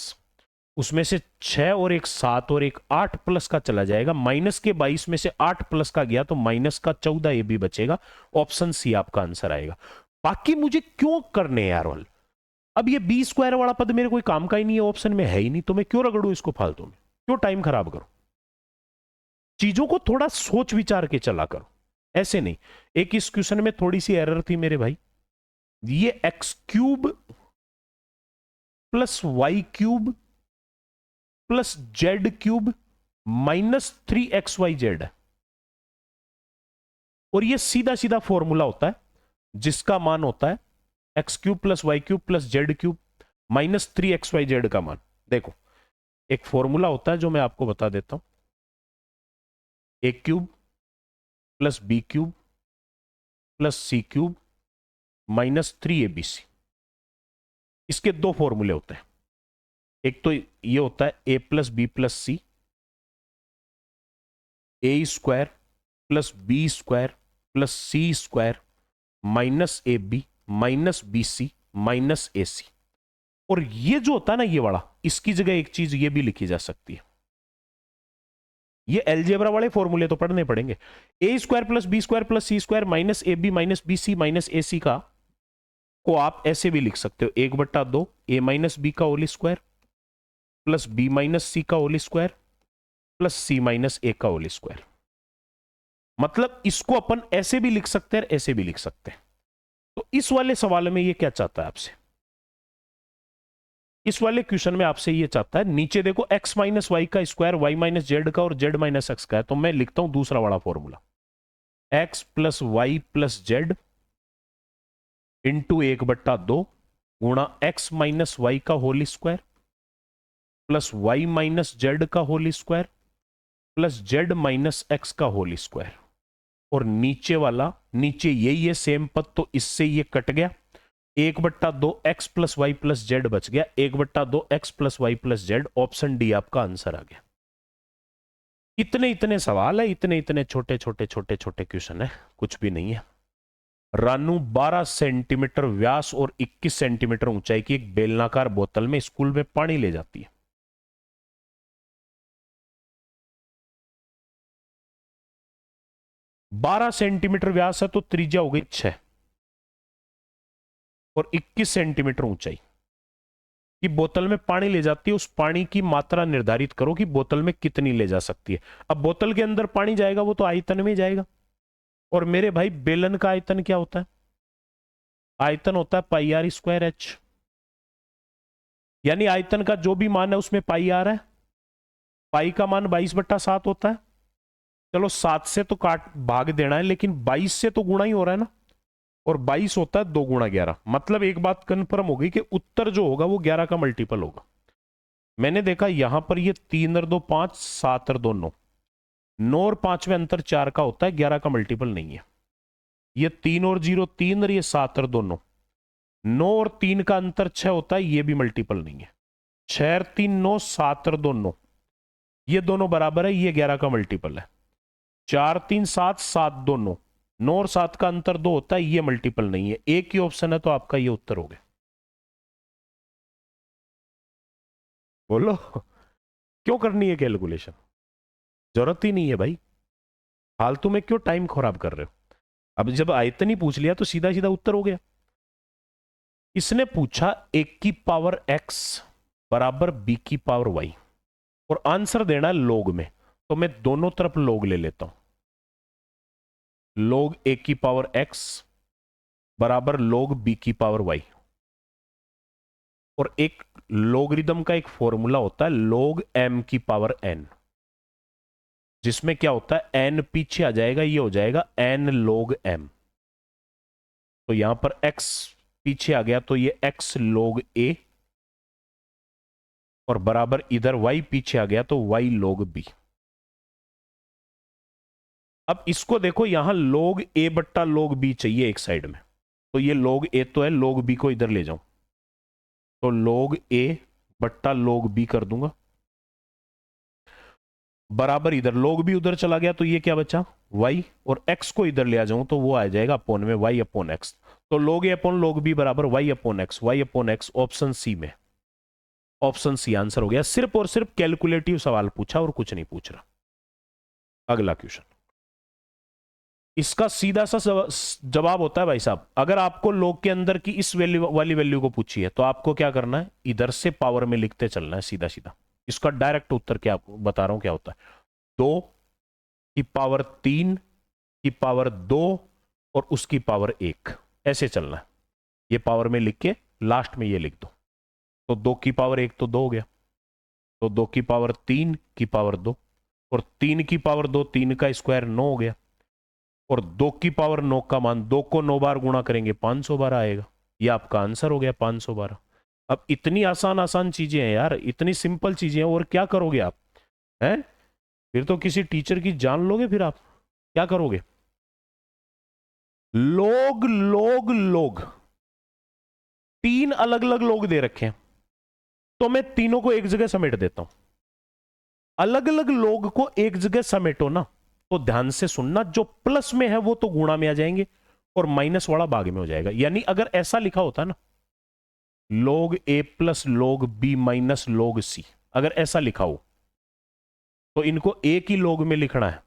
उसमें से 6 और एक 7 और एक 8 प्लस का चला जाएगा, माइनस के 22 में से 8 प्लस का गया तो माइनस का 14ab बचेगा, ऑप्शन सी आपका आंसर आएगा। बाकी मुझे क्यों करने यार वाल, अब ये बी स्क्वायर वाला पद मेरे कोई काम का ही नहीं है, ऑप्शन में है ही नहीं, तो मैं क्यों रगड़ू इसको फालतू में, क्यों टाइम खराब करूं। चीजों को थोड़ा सोच विचार के चला करो, ऐसे नहीं। एक इस क्वेश्चन में थोड़ी सी एरर थी मेरे भाई, ये X cube plus Y cube plus Z cube minus 3xyz है, और ये सीधा सीधा फॉर्मूला होता है जिसका मान होता है X cube plus Y cube plus Z cube minus 3xyz का मान। देखो एक फॉर्मूला होता है जो मैं आपको बता देता हूं, a cube plus b cube plus c cube minus 3abc, इसके दो फॉर्मूले होते हैं, एक तो ये होता है a plus b plus c, a square plus b square plus c square minus A b minus b c minus a c. और ये जो होता है ना ये वाला, इसकी जगह एक चीज ये भी लिखी जा सकती है, ये एलजेब्रा वाले फॉर्मूले तो पढ़ने पड़ेंगे, a square plus b square plus c square minus A b minus b c minus a c का को आप ऐसे भी लिख सकते हो, 1/2 ए माइनस बी का whole square plus b minus c का whole square plus c minus a का होल स्क्वायर। मतलब इसको अपन ऐसे भी लिख सकते हैं, ऐसे भी लिख सकते हैं। तो इस वाले सवाल में ये क्या चाहता है आपसे, इस वाले क्वेश्चन में आपसे ये चाहता है, नीचे देखो x माइनस वाई का स्क्वायर वाई माइनस जेड का और जेड माइनस एक्स का है, तो मैं लिखता हूं दूसरा वाला formula, x plus Y plus z into 1/2 गुणा x माइनस वाई का whole square plus y minus z का whole square plus z minus x का होल स्क्वायर। और नीचे वाला, नीचे यही है सेम पद, तो इससे ये कट गया, 1/2 X plus Y plus Z बच गया, 1/2 X plus Y plus Z. Option D आपका आंसर आ गया। इतने इतने सवाल है, इतने इतने छोटे छोटे छोटे छोटे क्वेश्चन है, कुछ भी नहीं है। रानू 12 सेंटीमीटर व्यास और 21 सेंटीमीटर ऊंचाई की एक बेलनाकार बोतल में स्कूल में पानी ले जाती है। बारह सेंटीमीटर व्यास है तो त्रिज्या हो गई 6 और 21 सेंटीमीटर ऊंचाई की बोतल में पानी ले जाती है। उस पानी की मात्रा निर्धारित करो कि बोतल में कितनी ले जा सकती है। अब बोतल के अंदर पानी जाएगा वो तो आयतन में जाएगा, और मेरे भाई बेलन का आयतन क्या होता है? आयतन होता है पाई आर स्क्वायर एच, यानी आयतन का जो भी मान है उसमें पाई आर है। पाई का मान 22/7 होता है। चलो 7 से तो काट भाग देना है, लेकिन 22 से तो गुणा ही हो रहा है ना, और 22 होता है 2 गुणा 11। मतलब एक बात कंफर्म हो गई कि उत्तर जो होगा वो 11 का मल्टीपल होगा। मैंने देखा यहां पर ये 3 और 2 5, 7 और 2 9, 9 और 5 में अंतर 4 का होता है, 11 का मल्टीपल नहीं है। ये 3 और 0 3 और ये 7 और 2 9, 9 और 3 का अंतर 6 होता है, ये भी मल्टीपल नहीं है। 6 और 3 9, 7 और 2 9, ये दोनों बराबर है, ये 11 का मल्टीपल है। 4 3 7, 7 2 9, 9 और 7 का अंतर 2 होता है, ये मल्टीपल नहीं है। एक ही ऑप्शन है तो आपका ये उत्तर हो गया। बोलो क्यों करनी है कैलकुलेशन? जरूरत ही नहीं है भाई, फालतू में क्यों टाइम खराब कर रहे हो? अब जब आयतन ही पूछ लिया तो सीधा सीधा उत्तर हो गया। इसने पूछा a की पावर x बराबर b की पावर y, और आंसर देना है log में, तो मैं दोनों तरफ log ले लेता हूं। log a की पावर x बराबर log b की पावर y, और एक लोगरिदम का एक फॉर्मूला होता है log m की पावर n, जिसमें क्या होता है n पीछे आ जाएगा, ये हो जाएगा n log m। तो यहां पर x पीछे आ गया तो ये x log a, और बराबर इधर y पीछे आ गया तो y log b। अब इसको देखो, यहां log a बट्टा log b चाहिए एक साइड में, तो ये log a तो है, log b को इधर ले जाऊं तो log a बट्टा log b कर दूंगा, बराबर इधर log b उधर चला गया तो ये क्या बचा y, और x को इधर ले आ जाऊं तो वो आ जाएगा अपोन में y अपॉन x। तो log a upon log b बराबर y upon x, y upon x option C में। ऑप्शन सी आंसर हो गया। सिर्फ और सिर्फ कैलकुलेटिव सवाल पूछा और कुछ नहीं पूछ रहा। अगला क्वेश्चन, इसका सीधा सा जवाब होता है भाई साहब, अगर आपको log के अंदर की इस वैल्यू वाली वैल्यू को पूछी है तो आपको क्या करना है, इधर से पावर में लिखते चलना है सीधा सीधा। इसका डायरेक्ट उत्तर क्या बता रहा हूं क्या होता है, 2 की पावर 3 की पावर 2 और उसकी पावर 1, ऐसे चलना है। ये पावर में लिख के लास्ट में ये लिख दो, तो 2 की पावर 1 तो 2 हो गया, तो 2 की पावर 3 की पावर 2, और 3 की पावर 2, 3 का स्क्वायर 9 हो गया, और 2 की पावर 9 का मान 2 को 9 बार गुणा करेंगे 512 आएगा। ये आपका आंसर हो गया 512। अब इतनी आसान आसान चीजें हैं यार, इतनी सिंपल चीजें हैं, और क्या करोगे आप हैं? फिर तो किसी टीचर की जान लोगे, फिर आप क्या करोगे? लोग लोग लोग 3 अलग अलग लोग दे रखे हैं, तो मैं तीनों को एक जगह समेट देता हूं। अलग अलग लोग को एक जगह समेटो ना, तो ध्यान से सुनना, जो प्लस में है वो तो गुणा में आ जाएंगे और माइनस वाला भाग में हो जाएगा। यानी अगर ऐसा लिखा होता ना, log a plus log b minus log c, अगर ऐसा लिखा हो तो इनको एक ही log में लिखना है,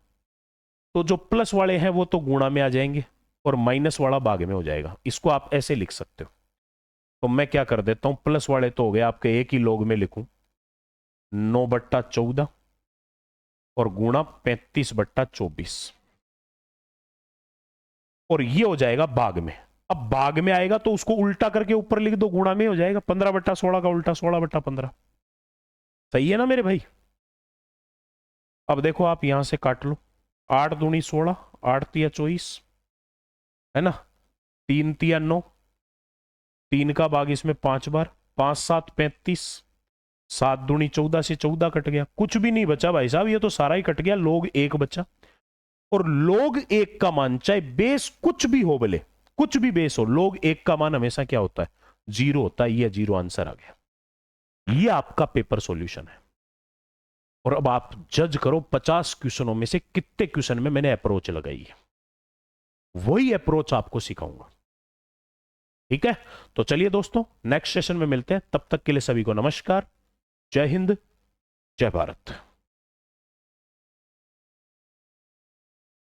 तो जो प्लस वाले हैं वो तो गुणा में आ जाएंगे और माइनस वाला भाग में हो जाएगा। इसको आप ऐसे लिख सकते हो। तो मैं क्या कर देता हूं, प्लस वाले तो हो गए आपके, एक ही log में लिखूं 9/14 और गुणा 35/24, और ये हो जाएगा भाग में। अब भाग में आएगा तो उसको उल्टा करके ऊपर लिख दो, गुणा में हो जाएगा 15/16 का उल्टा 16/15। सही है ना मेरे भाई? अब देखो आप यहां से काट लो, 8 दूनी 16, 8 तिया 24 है ना, 3 तिया 9, 3 का भाग इसमें 5 बार, 5 7 35, 7 दूनी 14 से 14 कट गया, कुछ भी नहीं बचा भाई साहब, ये तो सारा ही कट गया, log 1 बचा। और log 1 का मान, चाहे बेस कुछ भी हो, बोले कुछ भी बेस हो, log 1 का मान हमेशा क्या होता है? 0 होता है। ये 0 आंसर आ गया। ये आपका पेपर सॉल्यूशन है। और अब आप जज करो 50 क्वेश्चनों में से कितने क्वेश्चन में मैंने अप्रोच लगाई है। वही अप्रोच आपको सिखाऊंगा। ठीक है, तो चलिए दोस्तों, नेक्स्ट सेशन में मिलते हैं। तब तक के लिए सभी को नमस्कार। जय हिंद, जय भारत।